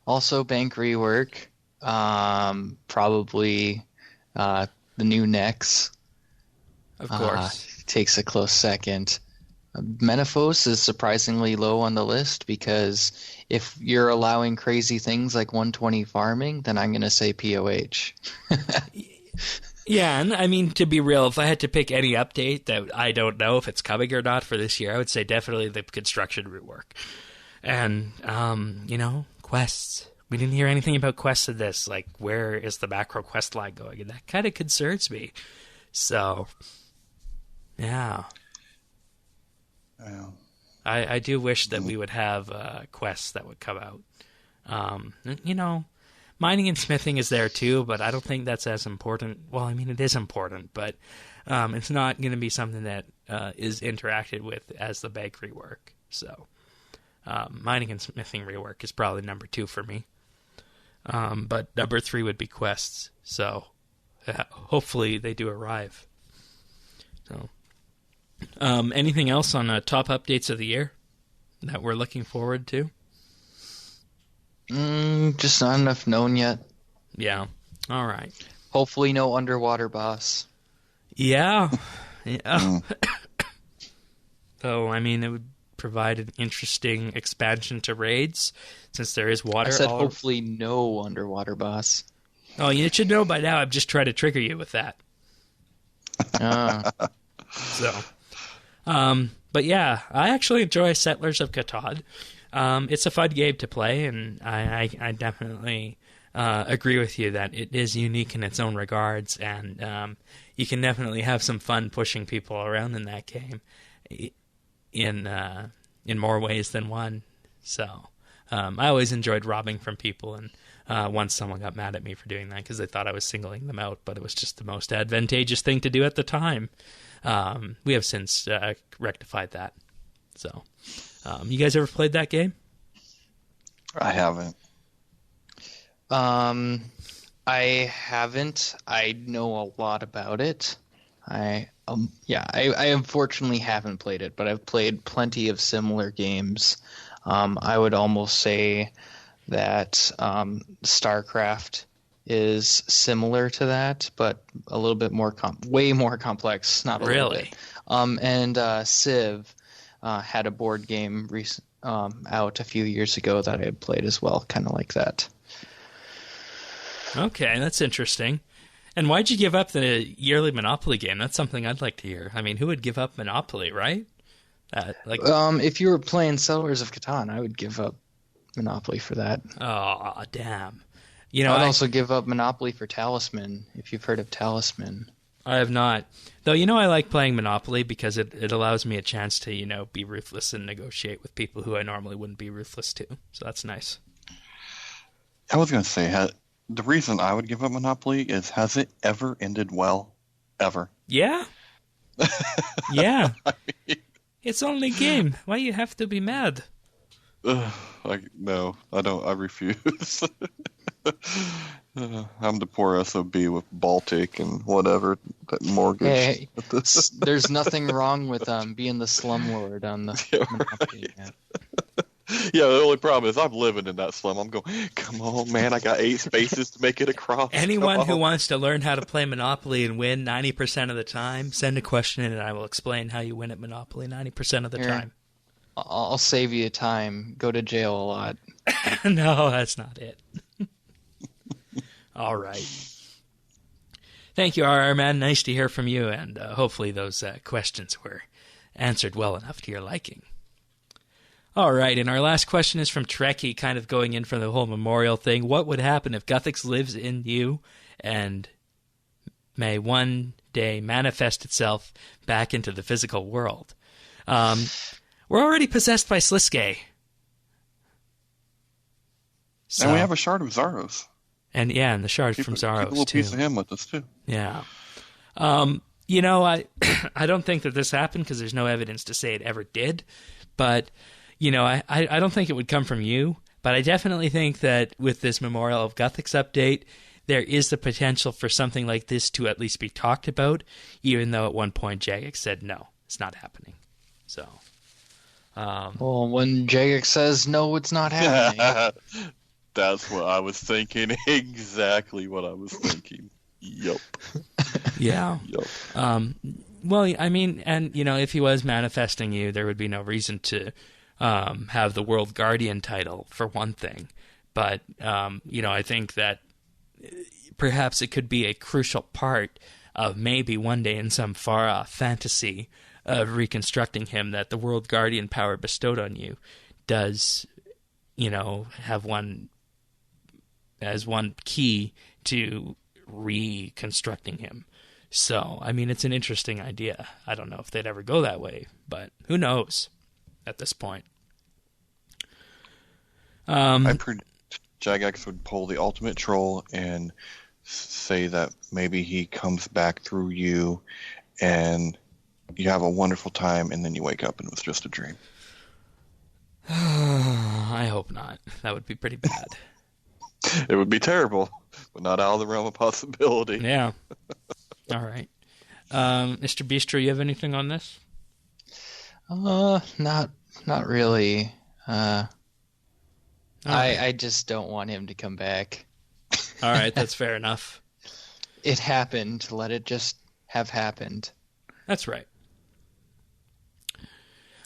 Also bank rework. Probably the new Nex. Of course. Takes a close second. Menaphos is surprisingly low on the list because if you're allowing crazy things like 120 farming, then I'm going to say POH. Yeah, and I mean, to be real, if I had to pick any update that I don't know if it's coming or not for this year, I would say definitely the construction rework. And, quests. We didn't hear anything about quests in this. Like, where is the macro quest line going? And that kind of concerns me. So, yeah. Well, I do wish that we would have quests that would come out. Mining and smithing is there too, but I don't think that's as important. Well, I mean, it is important, but it's not going to be something that is interacted with as the bank rework. So, mining and smithing rework is probably number 2 for me. But number 3 would be quests. So, hopefully they do arrive. So, anything else on top updates of the year that we're looking forward to? Just not enough known yet. Yeah. All right. Hopefully no underwater boss. Yeah. So, I mean, it would provide an interesting expansion to raids, since there is water. I said hopefully no underwater boss. Oh, you should know by now. I'm just trying to trigger you with that. So, but yeah, I actually enjoy Settlers of Catan. It's a fun game to play, and I definitely agree with you that it is unique in its own regards, and you can definitely have some fun pushing people around in that game in more ways than one. So I always enjoyed robbing from people, and once someone got mad at me for doing that because they thought I was singling them out, but it was just the most advantageous thing to do at the time. We have since rectified that. So, you guys ever played that game? I haven't. I haven't. I know a lot about it. I unfortunately haven't played it, but I've played plenty of similar games. I would almost say that StarCraft is similar to that, but a little bit more way more complex. Not a little bit. And Civ had a board game out a few years ago that I had played as well, kind of like that. Okay, that's interesting. And why'd you give up the yearly Monopoly game? That's something I'd like to hear. I mean, who would give up Monopoly, right? If you were playing Settlers of Catan, I would give up Monopoly for that. Oh, damn. I'd also give up Monopoly for Talisman, if you've heard of Talisman. I have not. Though, I like playing Monopoly because it allows me a chance to, be ruthless and negotiate with people who I normally wouldn't be ruthless to. So that's nice. I was going to say, the reason I would give up Monopoly is, has it ever ended well? Ever? Yeah. Yeah. It's only a game. Why you have to be mad? No, I don't. I refuse. I'm the poor SOB with Baltic and whatever, that mortgage. Hey, there's nothing wrong with being the slumlord on the Monopoly. Right. Yeah, the only problem is I'm living in that slum. I'm going, come on, man, I got 8 spaces to make it across. Anyone who wants to learn how to play Monopoly and win 90% of the time, send a question in and I will explain how you win at Monopoly 90% of the time. I'll save you time. Go to jail a lot. No, that's not it. All right. Thank you, RR Man. Nice to hear from you, and hopefully those questions were answered well enough to your liking. All right, and our last question is from Trekkie, kind of going in for the whole memorial thing. What would happen if Guthix lives in you and may one day manifest itself back into the physical world? We're already possessed by Sliske. So, and we have a shard of Zaros. And the shard from Zaros, keep a little too. Piece of him with us, too. Yeah. I don't think that this happened because there's no evidence to say it ever did. But, I don't think it would come from you. But I definitely think that with this Memorial of Guthix update, there is the potential for something like this to at least be talked about, even though at one point Jagex said, no, it's not happening. So... well, when Jagex says, no, it's not happening. That's what I was thinking. Exactly what I was thinking. Yup. Yeah. Yup. Well, I mean, and, if he was manifesting you, there would be no reason to have the World Guardian title, for one thing. But, I think that perhaps it could be a crucial part of maybe one day in some far-off fantasy of reconstructing him, that the World Guardian power bestowed on you does, have one key to reconstructing him. So, I mean, it's an interesting idea. I don't know if they'd ever go that way, but who knows at this point. I predict Jagex would pull the ultimate troll and say that maybe he comes back through you and you have a wonderful time, and then you wake up and it was just a dream. I hope not. That would be pretty bad. It would be terrible, but not out of the realm of possibility. Yeah. All right. Mr. Bistro, you have anything on this? Not really. Right. I just don't want him to come back. All right, that's fair enough. It happened. Let it just have happened. That's right.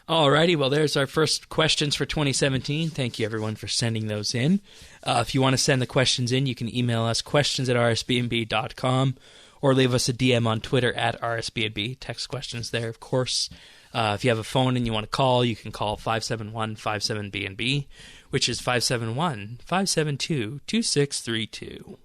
Alrighty, well, there's our first questions for 2017. Thank you, everyone, for sending those in. If you want to send the questions in, you can email us questions@rsbnb.com or leave us a DM on Twitter @RSBANDB. Text questions there, of course. If you have a phone and you want to call, you can call 571-57BNB, which is 571-572-2632.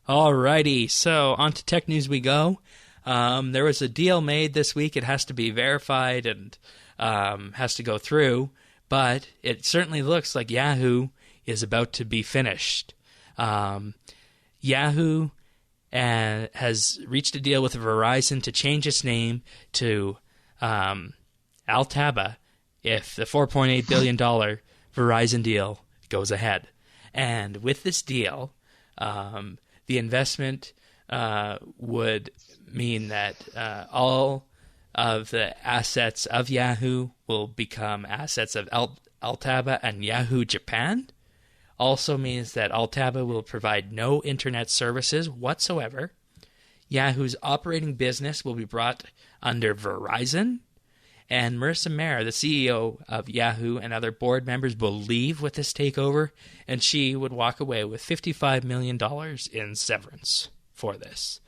Alrighty, so on to tech news we go. There was a deal made this week. It has to be verified and has to go through, but it certainly looks like Yahoo is about to be finished. Yahoo has reached a deal with Verizon to change its name to Altaba if the $4.8 billion Verizon deal goes ahead. And with this deal, the investment would mean that all of the assets of Yahoo will become assets of Altaba and Yahoo Japan. Also means that Altaba will provide no internet services whatsoever. Yahoo's operating business will be brought under Verizon. And Marissa Mayer, the CEO of Yahoo, and other board members will leave with this takeover, and she would walk away with $55 million in severance for this.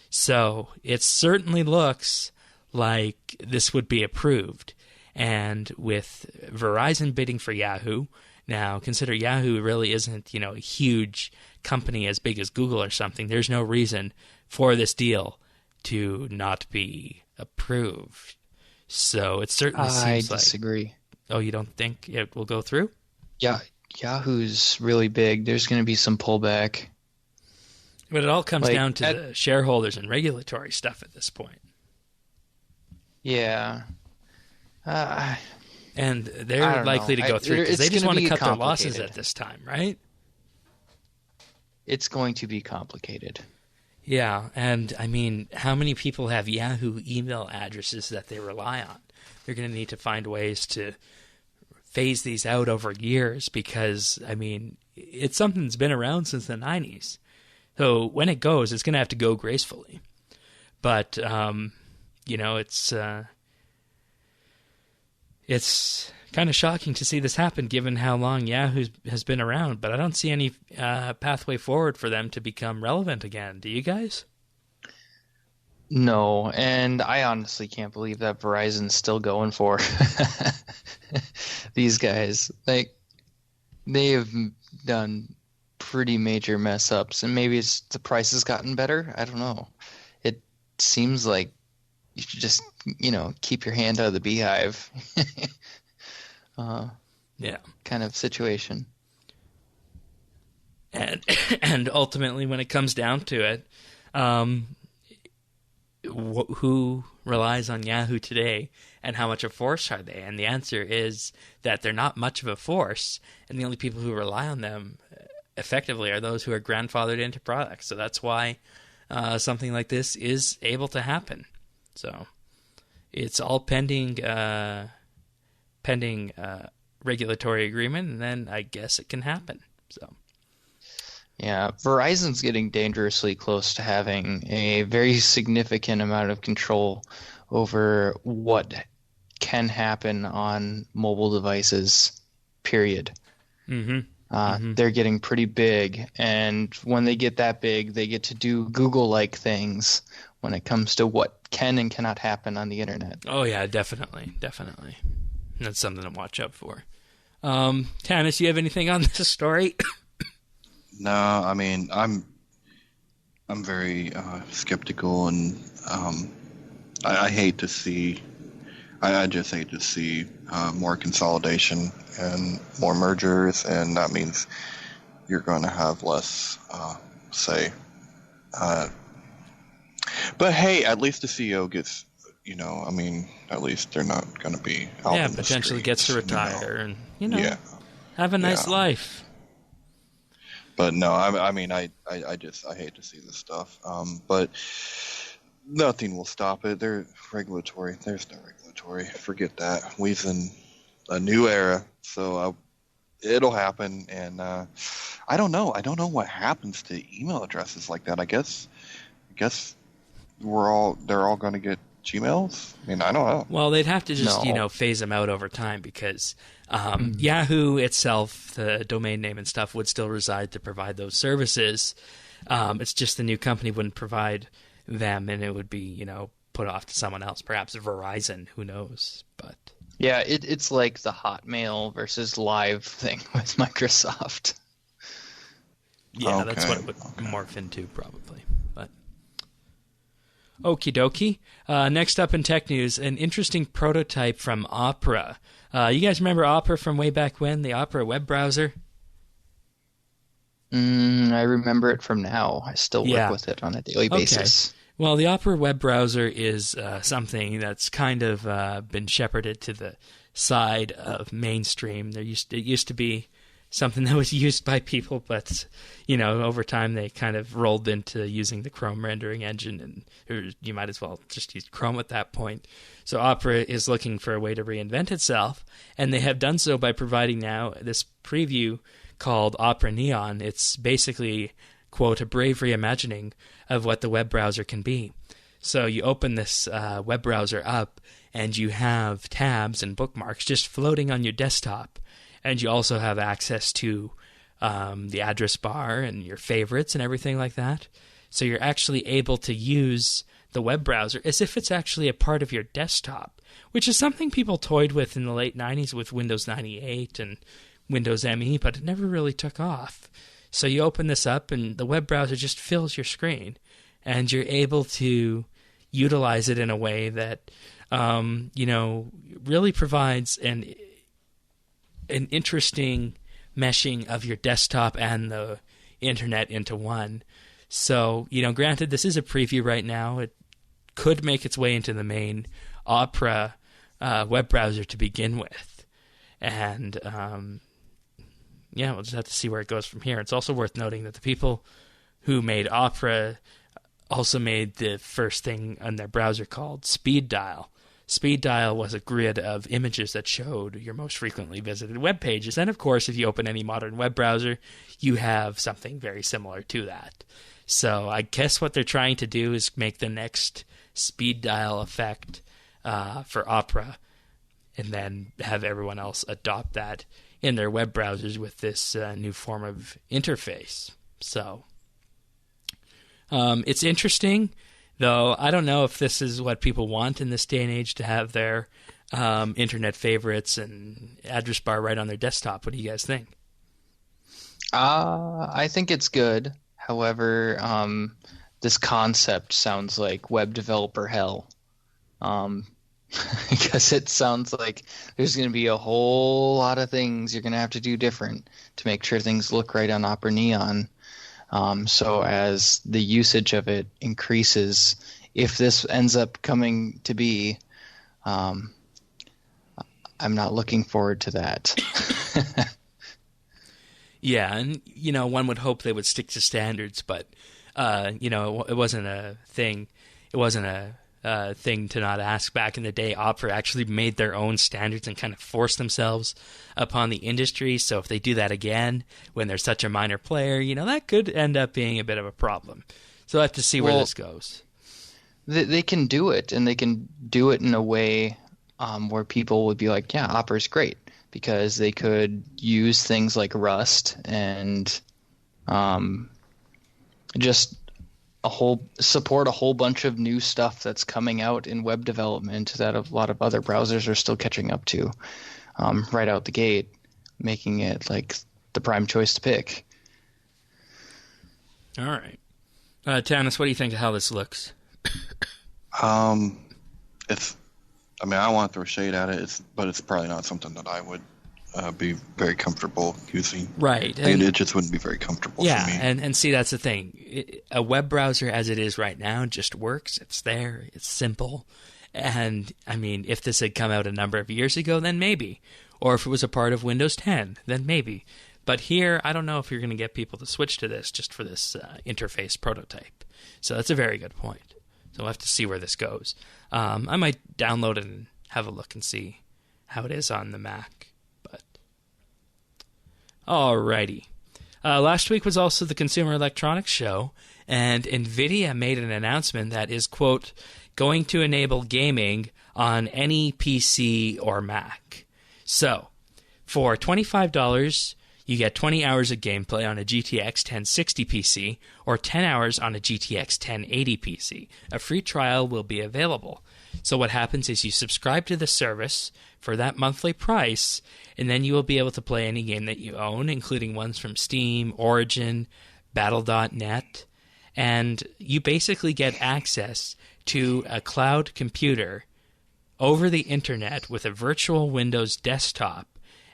So it certainly looks like this would be approved. And with Verizon bidding for Yahoo, now consider Yahoo really isn't, a huge company as big as Google or something. There's no reason for this deal to not be approved. So it certainly seems like... I disagree. Oh, you don't think it will go through? Yeah, Yahoo's really big. There's going to be some pullback. But it all comes down to the shareholders and regulatory stuff at this point. Yeah. And they're likely to go through because they just want to cut their losses at this time, right? It's going to be complicated. Yeah, and I mean, how many people have Yahoo email addresses that they rely on? They're going to need to find ways to phase these out over years because, I mean, it's something that's been around since the 90s. So when it goes, it's going to have to go gracefully. But, it's kind of shocking to see this happen given how long Yahoo has been around. But I don't see any pathway forward for them to become relevant again. Do you guys? No, and I honestly can't believe that Verizon's still going for these guys. Like, they have done pretty major mess ups, and maybe it's the price has gotten better. I don't know. It seems like you should just, keep your hand out of the beehive. Yeah, kind of situation. And ultimately, when it comes down to it, who relies on Yahoo today, and how much of a force are they? And the answer is that they're not much of a force, and the only people who rely on them effectively are those who are grandfathered into products. So that's why something like this is able to happen. So it's all pending regulatory agreement, and then I guess it can happen. So Yeah, Verizon's getting dangerously close to having a very significant amount of control over what can happen on mobile devices, period. They're getting pretty big, and when they get that big, they get to do Google-like things when it comes to what can and cannot happen on the internet. Oh yeah, definitely. That's something to watch out for. Tanis, you have anything on this story? No, I mean I'm very skeptical, and I hate to see. I just hate to see more consolidation and more mergers, and that means you're going to have less say. But hey, at least the CEO gets, I mean, at least they're not going to be out in the potentially streets, gets to retire and have a nice Yeah. life. But no, I mean, I hate to see this stuff. But nothing will stop it. There's no regulatory. Forget that. We're in a new era, so it'll happen. And I don't know. I don't know what happens to email addresses like that. I guess they're all going to get Gmails. I mean, I don't know. Well, they'd have to just No. phase them out over time because Yahoo itself, the domain name and stuff, would still reside to provide those services. It's just the new company wouldn't provide them, and it would be put off to someone else, perhaps Verizon. Who knows? But Yeah, it's like the Hotmail versus Live thing with Microsoft. yeah, that's what it would morph into probably. But okie dokie. Next up in tech news, an interesting prototype from Opera. You guys remember Opera from way back when? The Opera web browser? I remember it from now. I still work with it on a daily basis. Well, the Opera web browser is something that's kind of been shepherded to the side of mainstream. It used to be something that was used by people, but over time they kind of rolled into using the Chrome rendering engine, and you might as well just use Chrome at that point. So Opera is looking for a way to reinvent itself, and they have done so by providing now this preview called Opera Neon. It's basically, quote, a brave reimagining of what the web browser can be. So you open this web browser up, and you have tabs and bookmarks just floating on your desktop. And you also have access to the address bar and your favorites and everything like that. So you're actually able to use the web browser as if it's actually a part of your desktop, which is something people toyed with in the late 90s with Windows 98 and Windows ME, but it never really took off. So you open this up, and the web browser just fills your screen, and you're able to utilize it in a way that, really provides an interesting meshing of your desktop and the internet into one. So, granted, this is a preview right now. It could make its way into the main Opera web browser to begin with. And, we'll just have to see where it goes from here. It's also worth noting that the people who made Opera also made the first thing on their browser called Speed Dial. Speed Dial was a grid of images that showed your most frequently visited web pages. And of course, if you open any modern web browser, you have something very similar to that. So I guess what they're trying to do is make the next Speed Dial effect for Opera, and then have everyone else adopt that in their web browsers with this new form of interface. So it's interesting. Though I don't know if this is what people want in this day and age, to have their internet favorites and address bar right on their desktop. What do you guys think? I think it's good. However, this concept sounds like web developer hell. Because it sounds like there's going to be a whole lot of things you're going to have to do different to make sure things look right on Opera Neon. So as the usage of it increases, if this ends up coming to be, I'm not looking forward to that. Yeah, and one would hope they would stick to standards, but it wasn't a thing. It wasn't a thing to not ask. Back in the day, Opera actually made their own standards and kind of forced themselves upon the industry. So if they do that again when they're such a minor player, that could end up being a bit of a problem. So we'll have to see where this goes. They can do it, and they can do it in a way where people would be like, yeah, Opera's great, because they could use things like Rust and just support a whole bunch of new stuff that's coming out in web development that a lot of other browsers are still catching up to right out the gate, making it like the prime choice to pick. All right. Tanis, what do you think of how this looks? I want to throw shade at it, but it's probably not something that I would be very comfortable using. Right. It just wouldn't be very comfortable for me. Yeah, and see, that's the thing. A web browser as it is right now just works. It's there. It's simple. And, if this had come out a number of years ago, then maybe. Or if it was a part of Windows 10, then maybe. But here, I don't know if you're going to get people to switch to this just for this interface prototype. So that's a very good point. So we'll have to see where this goes. I might download it and have a look and see how it is on the Mac. But alrighty. Last week was also the Consumer Electronics Show, and NVIDIA made an announcement that is, quote, going to enable gaming on any PC or Mac. So, for $25, you get 20 hours of gameplay on a GTX 1060 PC or 10 hours on a GTX 1080 PC. A free trial will be available. So what happens is you subscribe to the service for that monthly price, and then you will be able to play any game that you own, including ones from Steam, Origin, Battle.net, and you basically get access to a cloud computer over the internet with a virtual Windows desktop,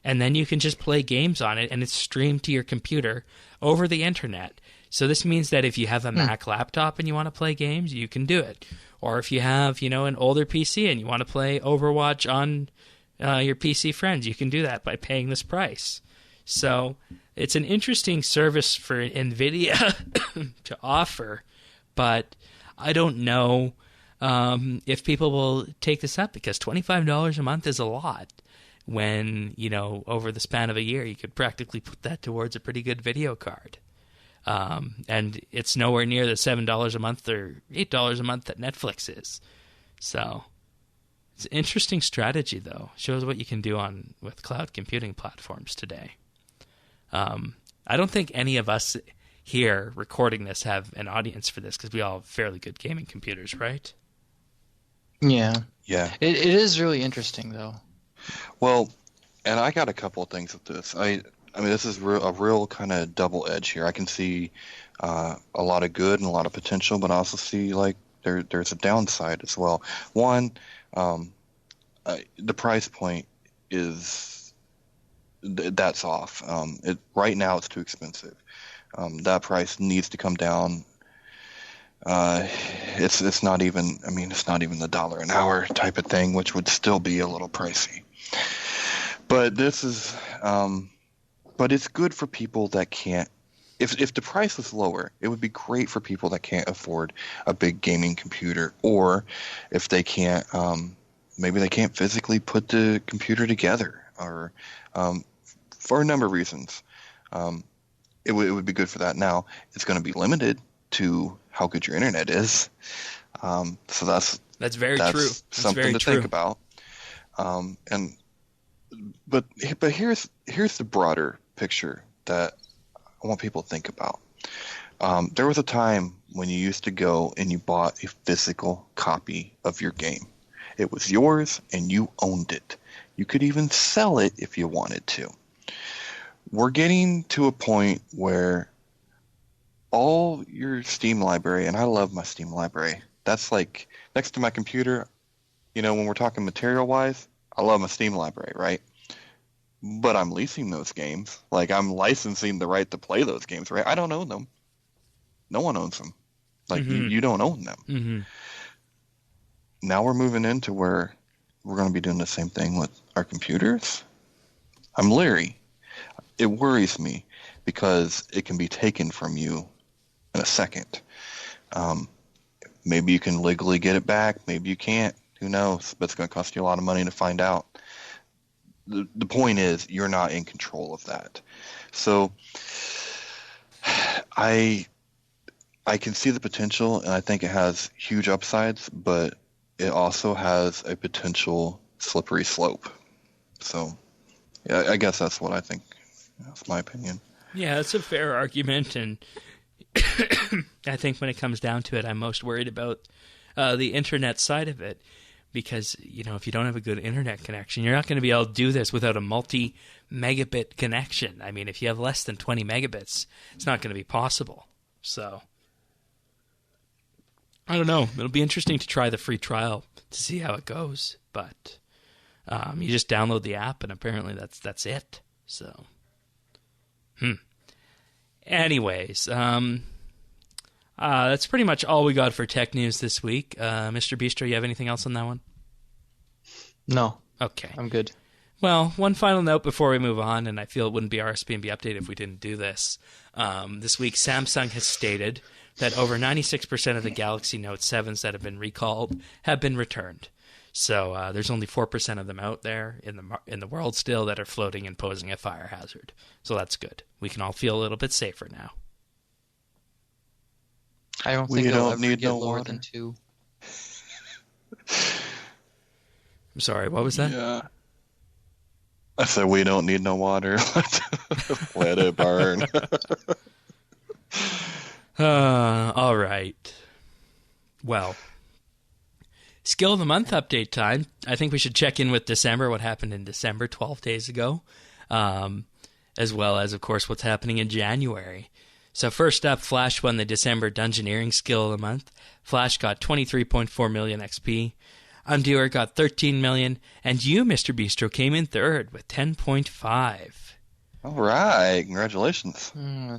and then you can just play games on it, and it's streamed to your computer over the internet. So this means that if you have a Mac laptop and you want to play games, you can do it. Or if you have, an older PC and you want to play Overwatch on your PC friends, you can do that by paying this price. So it's an interesting service for NVIDIA to offer, but I don't know if people will take this up, because $25 a month is a lot. When, over the span of a year, you could practically put that towards a pretty good video card. And it's nowhere near the $7 a month or $8 a month that Netflix is. So it's an interesting strategy, though. Shows what you can do with cloud computing platforms today. I don't think any of us here recording this have an audience for this, because we all have fairly good gaming computers, right? Yeah. Yeah. It is really interesting, though. Well, and I got a couple of things with this. This is a real kind of double edge here. I can see a lot of good and a lot of potential, but I also see there's a downside as well. One, the price point that's off. Right now it's too expensive. That price needs to come down. It's not even the $1 an hour type of thing, which would still be a little pricey. But this is, but it's good for people that can't. If the price was lower, it would be great for people that can't afford a big gaming computer, or if they can't, maybe they can't physically put the computer together, or for a number of reasons, it would be good for that. Now it's going to be limited to how good your internet is, so that's very true. That's something to think about. But here's the broader picture that I want people to think about. There was a time when you used to go and you bought a physical copy of your game. It was yours and you owned it. You could even sell it if you wanted to. We're getting to a point where all your Steam library, and I love my Steam library. That's like next to my computer, when we're talking material-wise, I love my Steam library, right? But I'm leasing those games. Like, I'm licensing the right to play those games, right? I don't own them. No one owns them. Like, you don't own them. Mm-hmm. Now we're moving into where we're going to be doing the same thing with our computers. I'm leery. It worries me because it can be taken from you in a second. Maybe you can legally get it back. Maybe you can't. Who knows? But it's going to cost you a lot of money to find out. The point is, you're not in control of that. So I can see the potential, and I think it has huge upsides, but it also has a potential slippery slope. So yeah, I guess that's what I think. That's my opinion. Yeah, that's a fair argument, and I think when it comes down to it, I'm most worried about the internet side of it, because if you don't have a good internet connection, you're not going to be able to do this without a multi-megabit connection. I mean, if you have less than 20 megabits, it's not going to be possible. So I don't know. It'll be interesting to try the free trial to see how it goes, but you just download the app, and apparently that's it. So, Anyways, that's pretty much all we got for tech news this week. Mr. Bistro, you have anything else on that one? No. Okay. I'm good. Well, one final note before we move on, and I feel it wouldn't be RSBANDB update if we didn't do this. This week, Samsung has stated that over 96% of the Galaxy Note 7s that have been recalled have been returned. So there's only 4% of them out there in the world still that are floating and posing a fire hazard. So that's good. We can all feel a little bit safer now. I don't think it'll ever get lower than 2. I'm sorry, what was that? Yeah. I said we don't need no water. Let it burn. All right. Well, Skill of the Month update time. I think we should check in with December, what happened in December 12 days ago, as well as, of course, what's happening in January. So first up, Flash won the December Dungeoneering Skill of the Month. Flash got 23.4 million XP. Undoer got 13 million. And you, Mr. Bistro, came in third with 10.5. All right. Congratulations.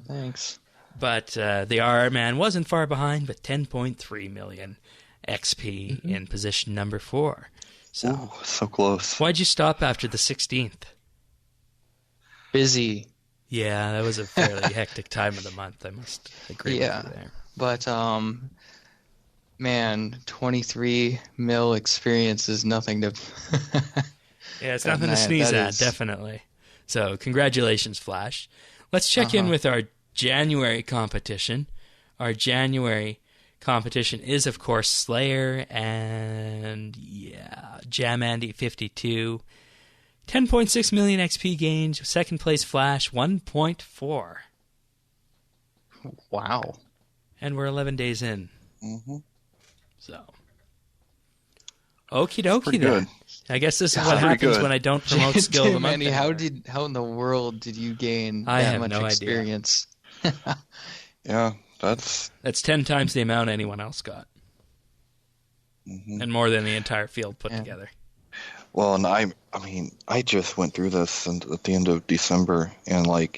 Thanks. But the RR Man wasn't far behind, but 10.3 million XP in position number 4. So, ooh, so close. Why'd you stop after the 16th? Busy. Yeah, that was a fairly hectic time of the month, I must agree with you there. But, man, 23 mil experience is nothing to... Yeah, it's nothing to sneeze at, definitely. So, congratulations, Flash. Let's check in with our January competition. Our January competition is, of course, Slayer and, JamAndy52. 10.6 million XP gained. Second place, Flash, 1.4. Wow. And we're 11 days in. Mm-hmm. So, okie dokie then. I guess this is what happens when I don't promote Skill of the Month. Manny, how in the world did you gain I that have much no experience? Yeah, that's 10 times the amount anyone else got. And more than the entire field put together. well, and I mean, I just went through this at the end of December, and I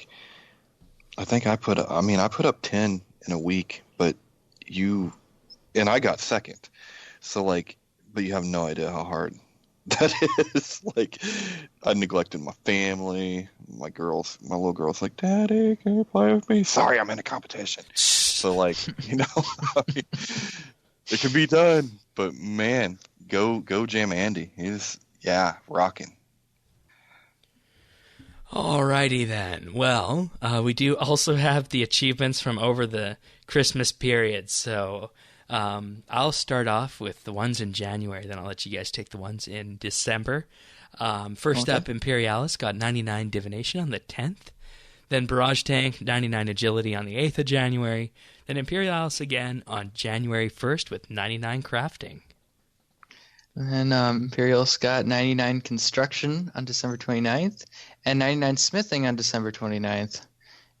think I put up 10 in a week, but I got second. So but you have no idea how hard that is. I neglected my family. My little girl's like, Daddy, can you play with me? Sorry, I'm in a competition. So I mean, it can be done, but man, go Jam Andy. He's rocking. Alrighty then. Well, we do also have the achievements from over the Christmas period. So I'll start off with the ones in January, then I'll let you guys take the ones in December. First up, Imperialis got 99 Divination on the 10th. Then Barrage Tank, 99 Agility on the 8th of January. Then Imperialis again on January 1st with 99 Crafting. And Imperialis got 99 Construction on December 29th and 99 Smithing on December 29th. It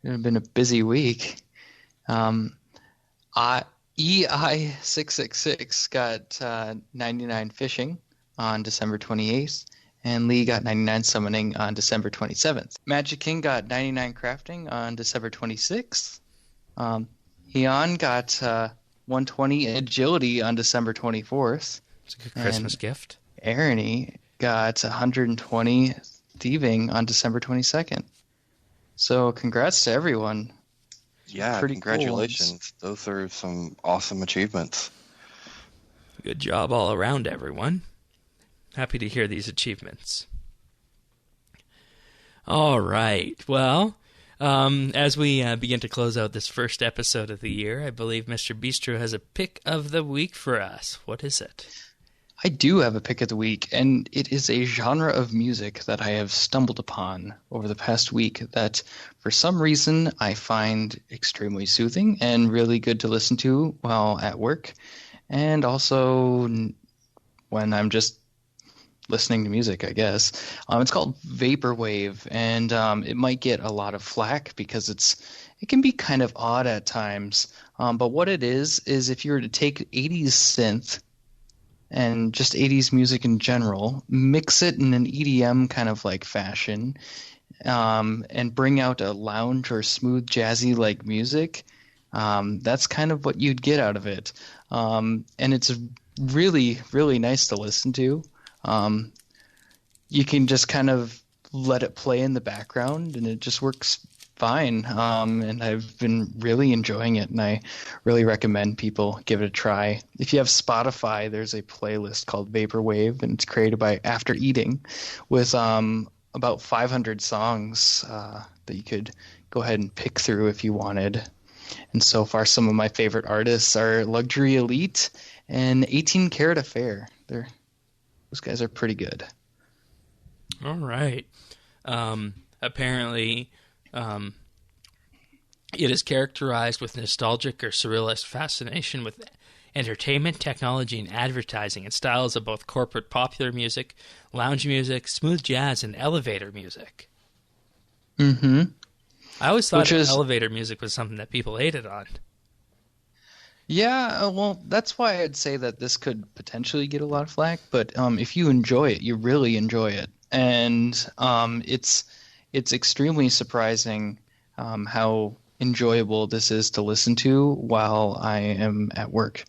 would have been a busy week. EI666 got 99 Fishing on December 28th, and Lee got 99 Summoning on December 27th. Magic King got 99 Crafting on December 26th. Heon got 120 Agility on December 24th. It's a good Christmas gift. Arony got 120 Thieving on December 22nd. So congrats to everyone. Yeah, Pretty congratulations. Cool. Those are some awesome achievements. Good job all around, everyone. Happy to hear these achievements. All right. Well, as we begin to close out this first episode of the year, I believe Mr. Bistro has a pick of the week for us. What is it? I do have a pick of the week, and it is a genre of music that I have stumbled upon over the past week that, for some reason, I find extremely soothing and really good to listen to while at work, and also when I'm just listening to music, I guess. It's called Vaporwave, and it might get a lot of flack because it can be kind of odd at times. But what it is if you were to take 80s synth and just 80s music in general, mix it in an EDM kind of like fashion, and bring out a lounge or smooth jazzy like music, that's kind of what you'd get out of it. And it's really, really nice to listen to. You can just kind of let it play in the background and it just works fine. And I've been really enjoying it, and I really recommend people give it a try. If you have Spotify, there's a playlist called Vaporwave, and it's created by After Eating with about 500 songs that you could go ahead and pick through if you wanted. And so far, some of my favorite artists are Luxury Elite and 18 Karat Affair. Those guys are pretty good. All right. Apparently, it is characterized with nostalgic or surrealist fascination with entertainment, technology, and advertising in styles of both corporate popular music, lounge music, smooth jazz, and elevator music. Mm-hmm. I always thought elevator music was something that people hated on. Yeah, well, that's why I'd say that this could potentially get a lot of flack, but if you enjoy it, you really enjoy it. And it's extremely surprising how enjoyable this is to listen to while I am at work.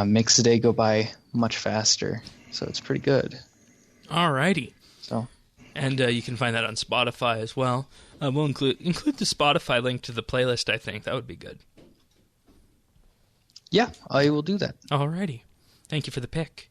Makes the day go by much faster, so it's pretty good. All righty. So, and you can find that on Spotify as well. We'll include the Spotify link to the playlist, I think. That would be good. Yeah, I will do that. Alrighty. Thank you for the pick.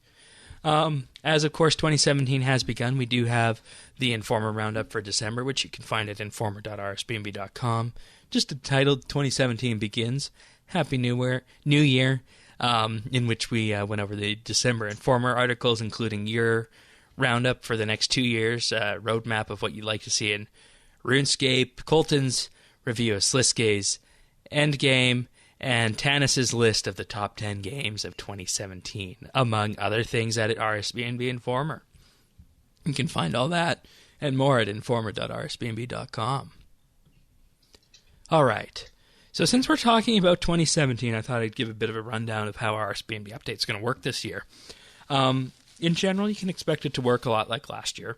As, of course, 2017 has begun, we do have the Informer Roundup for December, which you can find at informer.rsbnb.com. Just entitled 2017 Begins. Happy New Year, in which we went over the December Informer articles, including your roundup for the next 2 years, roadmap of what you'd like to see in RuneScape, Colton's review of Sliskay's Endgame, and Tanis's list of the top 10 games of 2017, among other things at RSBNB Informer. You can find all that and more at informer.rsbnb.com. All right. So since we're talking about 2017, I thought I'd give a bit of a rundown of how RSBNB Update is going to work this year. In general, you can expect it to work a lot like last year.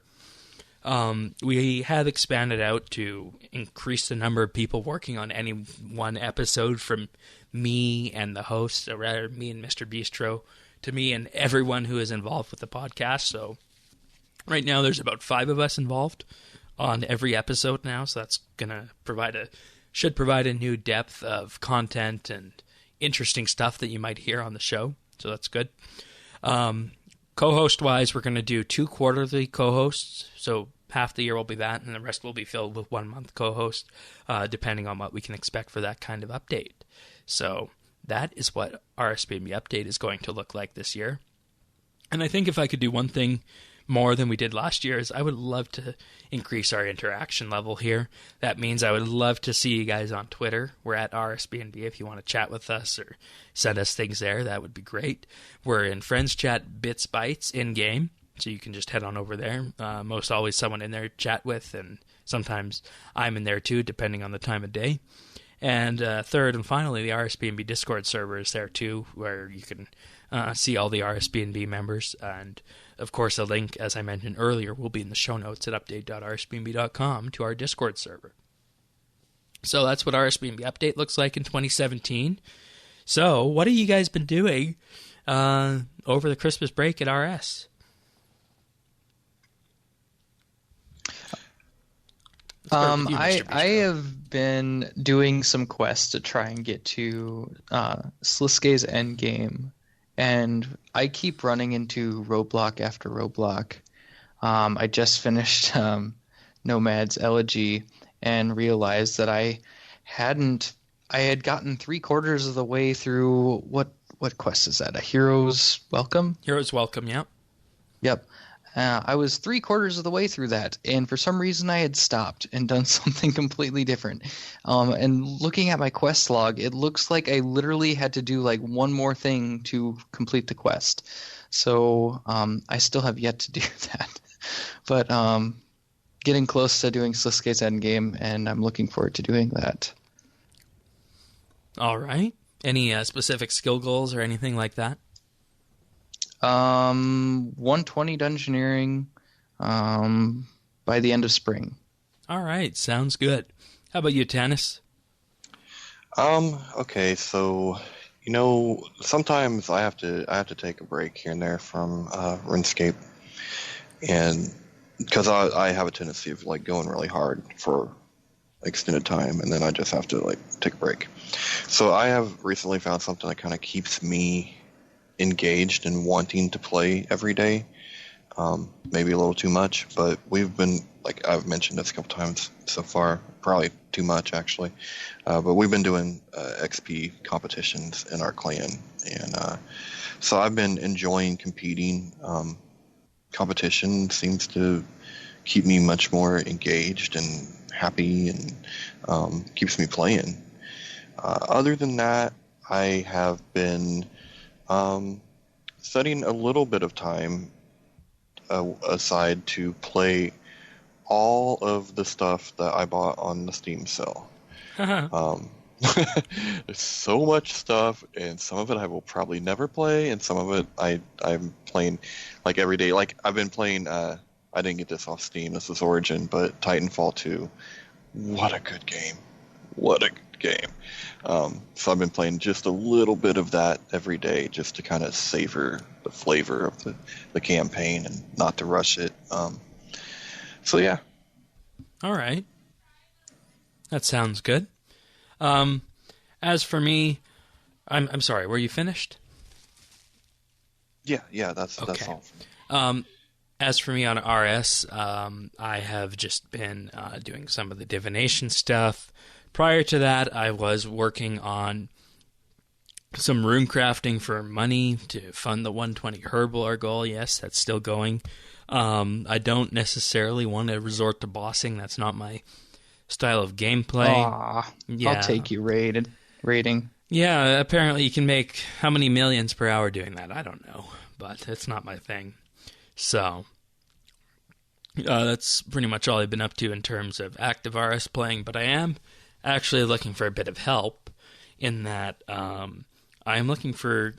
We have expanded out to increase the number of people working on any one episode, from me and the host, or rather me and Mr. Bistro, to me and everyone who is involved with the podcast. So right now there's about 5 of us involved on every episode now, so that's going to should provide a new depth of content and interesting stuff that you might hear on the show, so that's good. Co-host-wise, we're going to do 2 quarterly co-hosts, so half the year will be that, and the rest will be filled with 1-month co-host, depending on what we can expect for that kind of update. So that is what RSBANDB Update is going to look like this year. And I think if I could do one thing more than we did last year, is I would love to increase our interaction level here. That means I would love to see you guys on Twitter. We're at RSBNB if you want to chat with us or send us things there. That would be great. We're in Friends Chat Bits Bytes in-game, so you can just head on over there. Most always someone in there to chat with, and sometimes I'm in there too, depending on the time of day. And third and finally, the RSBNB Discord server is there too, where you can see all the RSBNB members. And, of course, a link, as I mentioned earlier, will be in the show notes at update.rsbnb.com to our Discord server. So that's what RSBNB Update looks like in 2017. So what have you guys been doing over the Christmas break at RS? I have been doing some quests to try and get to Sliskay's Endgame, and I keep running into roadblock after roadblock. I just finished Nomad's Elegy and realized that I had gotten 3/4 of the way through what quest is that? A Hero's Welcome? Hero's Welcome, yeah. Yep. I was 3/4 of the way through that, and for some reason I had stopped and done something completely different. And looking at my quest log, it looks like I literally had to do like one more thing to complete the quest. So I still have yet to do that. But getting close to doing Slisuke's Endgame, and I'm looking forward to doing that. All right. Any specific skill goals or anything like that? 120 dungeoneering by the end of spring. All right, sounds good. How about you, Tannis? Okay, so sometimes I have to take a break here and there from RuneScape, and because I have a tendency of like going really hard for extended time, and then I just have to like take a break. So I have recently found something that kind of keeps me engaged and wanting to play every day. Maybe a little too much, but we've been, like I've mentioned this a couple times so far, probably too much actually, but we've been doing XP competitions in our clan, and so I've been enjoying competing. Competition seems to keep me much more engaged and happy, and keeps me playing. Other than that, I have been setting a little bit of time aside to play all of the stuff that I bought on the Steam sale. There's so much stuff, and some of it I will probably never play, and some of it I'm playing like every day. Like I've been playing, I didn't get this off Steam, this is Origin, but Titanfall 2. What a good game. What a good game. So I've been playing just a little bit of that every day just to kind of savor the flavor of the campaign and not to rush it. So yeah. All right. That sounds good. As for me, I'm sorry, were you finished? Yeah, that's okay. all for me. As for me on RS, I have just been doing some of the divination stuff. Prior to that, I was working on some rune crafting for money to fund the 120 Herblore goal. Yes, that's still going. I don't necessarily want to resort to bossing. That's not my style of gameplay. Yeah. I'll take you rating. Yeah, apparently you can make how many millions per hour doing that? I don't know, but it's not my thing. So, that's pretty much all I've been up to in terms of active RS playing, but I am actually looking for a bit of help in that I am looking for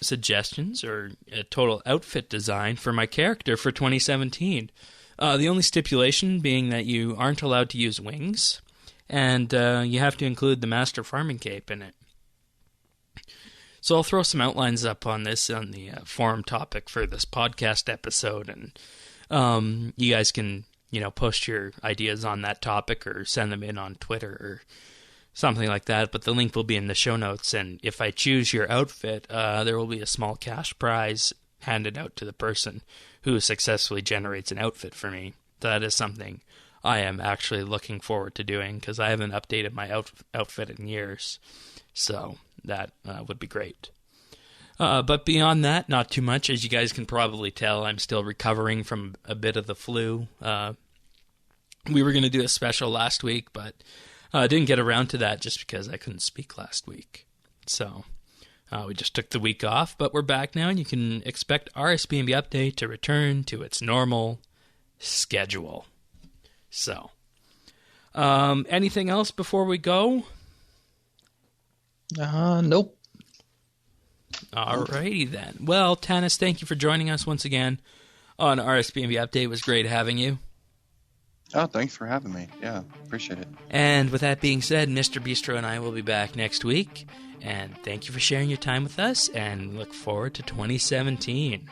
suggestions or a total outfit design for my character for 2017. The only stipulation being that you aren't allowed to use wings, and you have to include the Master Farming Cape in it. So I'll throw some outlines up on this on the forum topic for this podcast episode, and you guys can, post your ideas on that topic or send them in on Twitter or something like that. But the link will be in the show notes, and if I choose your outfit, there will be a small cash prize handed out to the person who successfully generates an outfit for me. That is something I am actually looking forward to doing because I haven't updated my outfit in years. So that would be great. But beyond that, not too much. As you guys can probably tell, I'm still recovering from a bit of the flu. We were going to do a special last week, but I didn't get around to that just because I couldn't speak last week. So we just took the week off, but we're back now, and you can expect RSBANDB Update to return to its normal schedule. So, anything else before we go? Nope. Alrighty then. Well, Tannis, thank you for joining us once again on RSBANDB Update. It was great having you. Oh, thanks for having me. Yeah, appreciate it. And with that being said, Mr. Bistro and I will be back next week. And thank you for sharing your time with us, and look forward to 2017.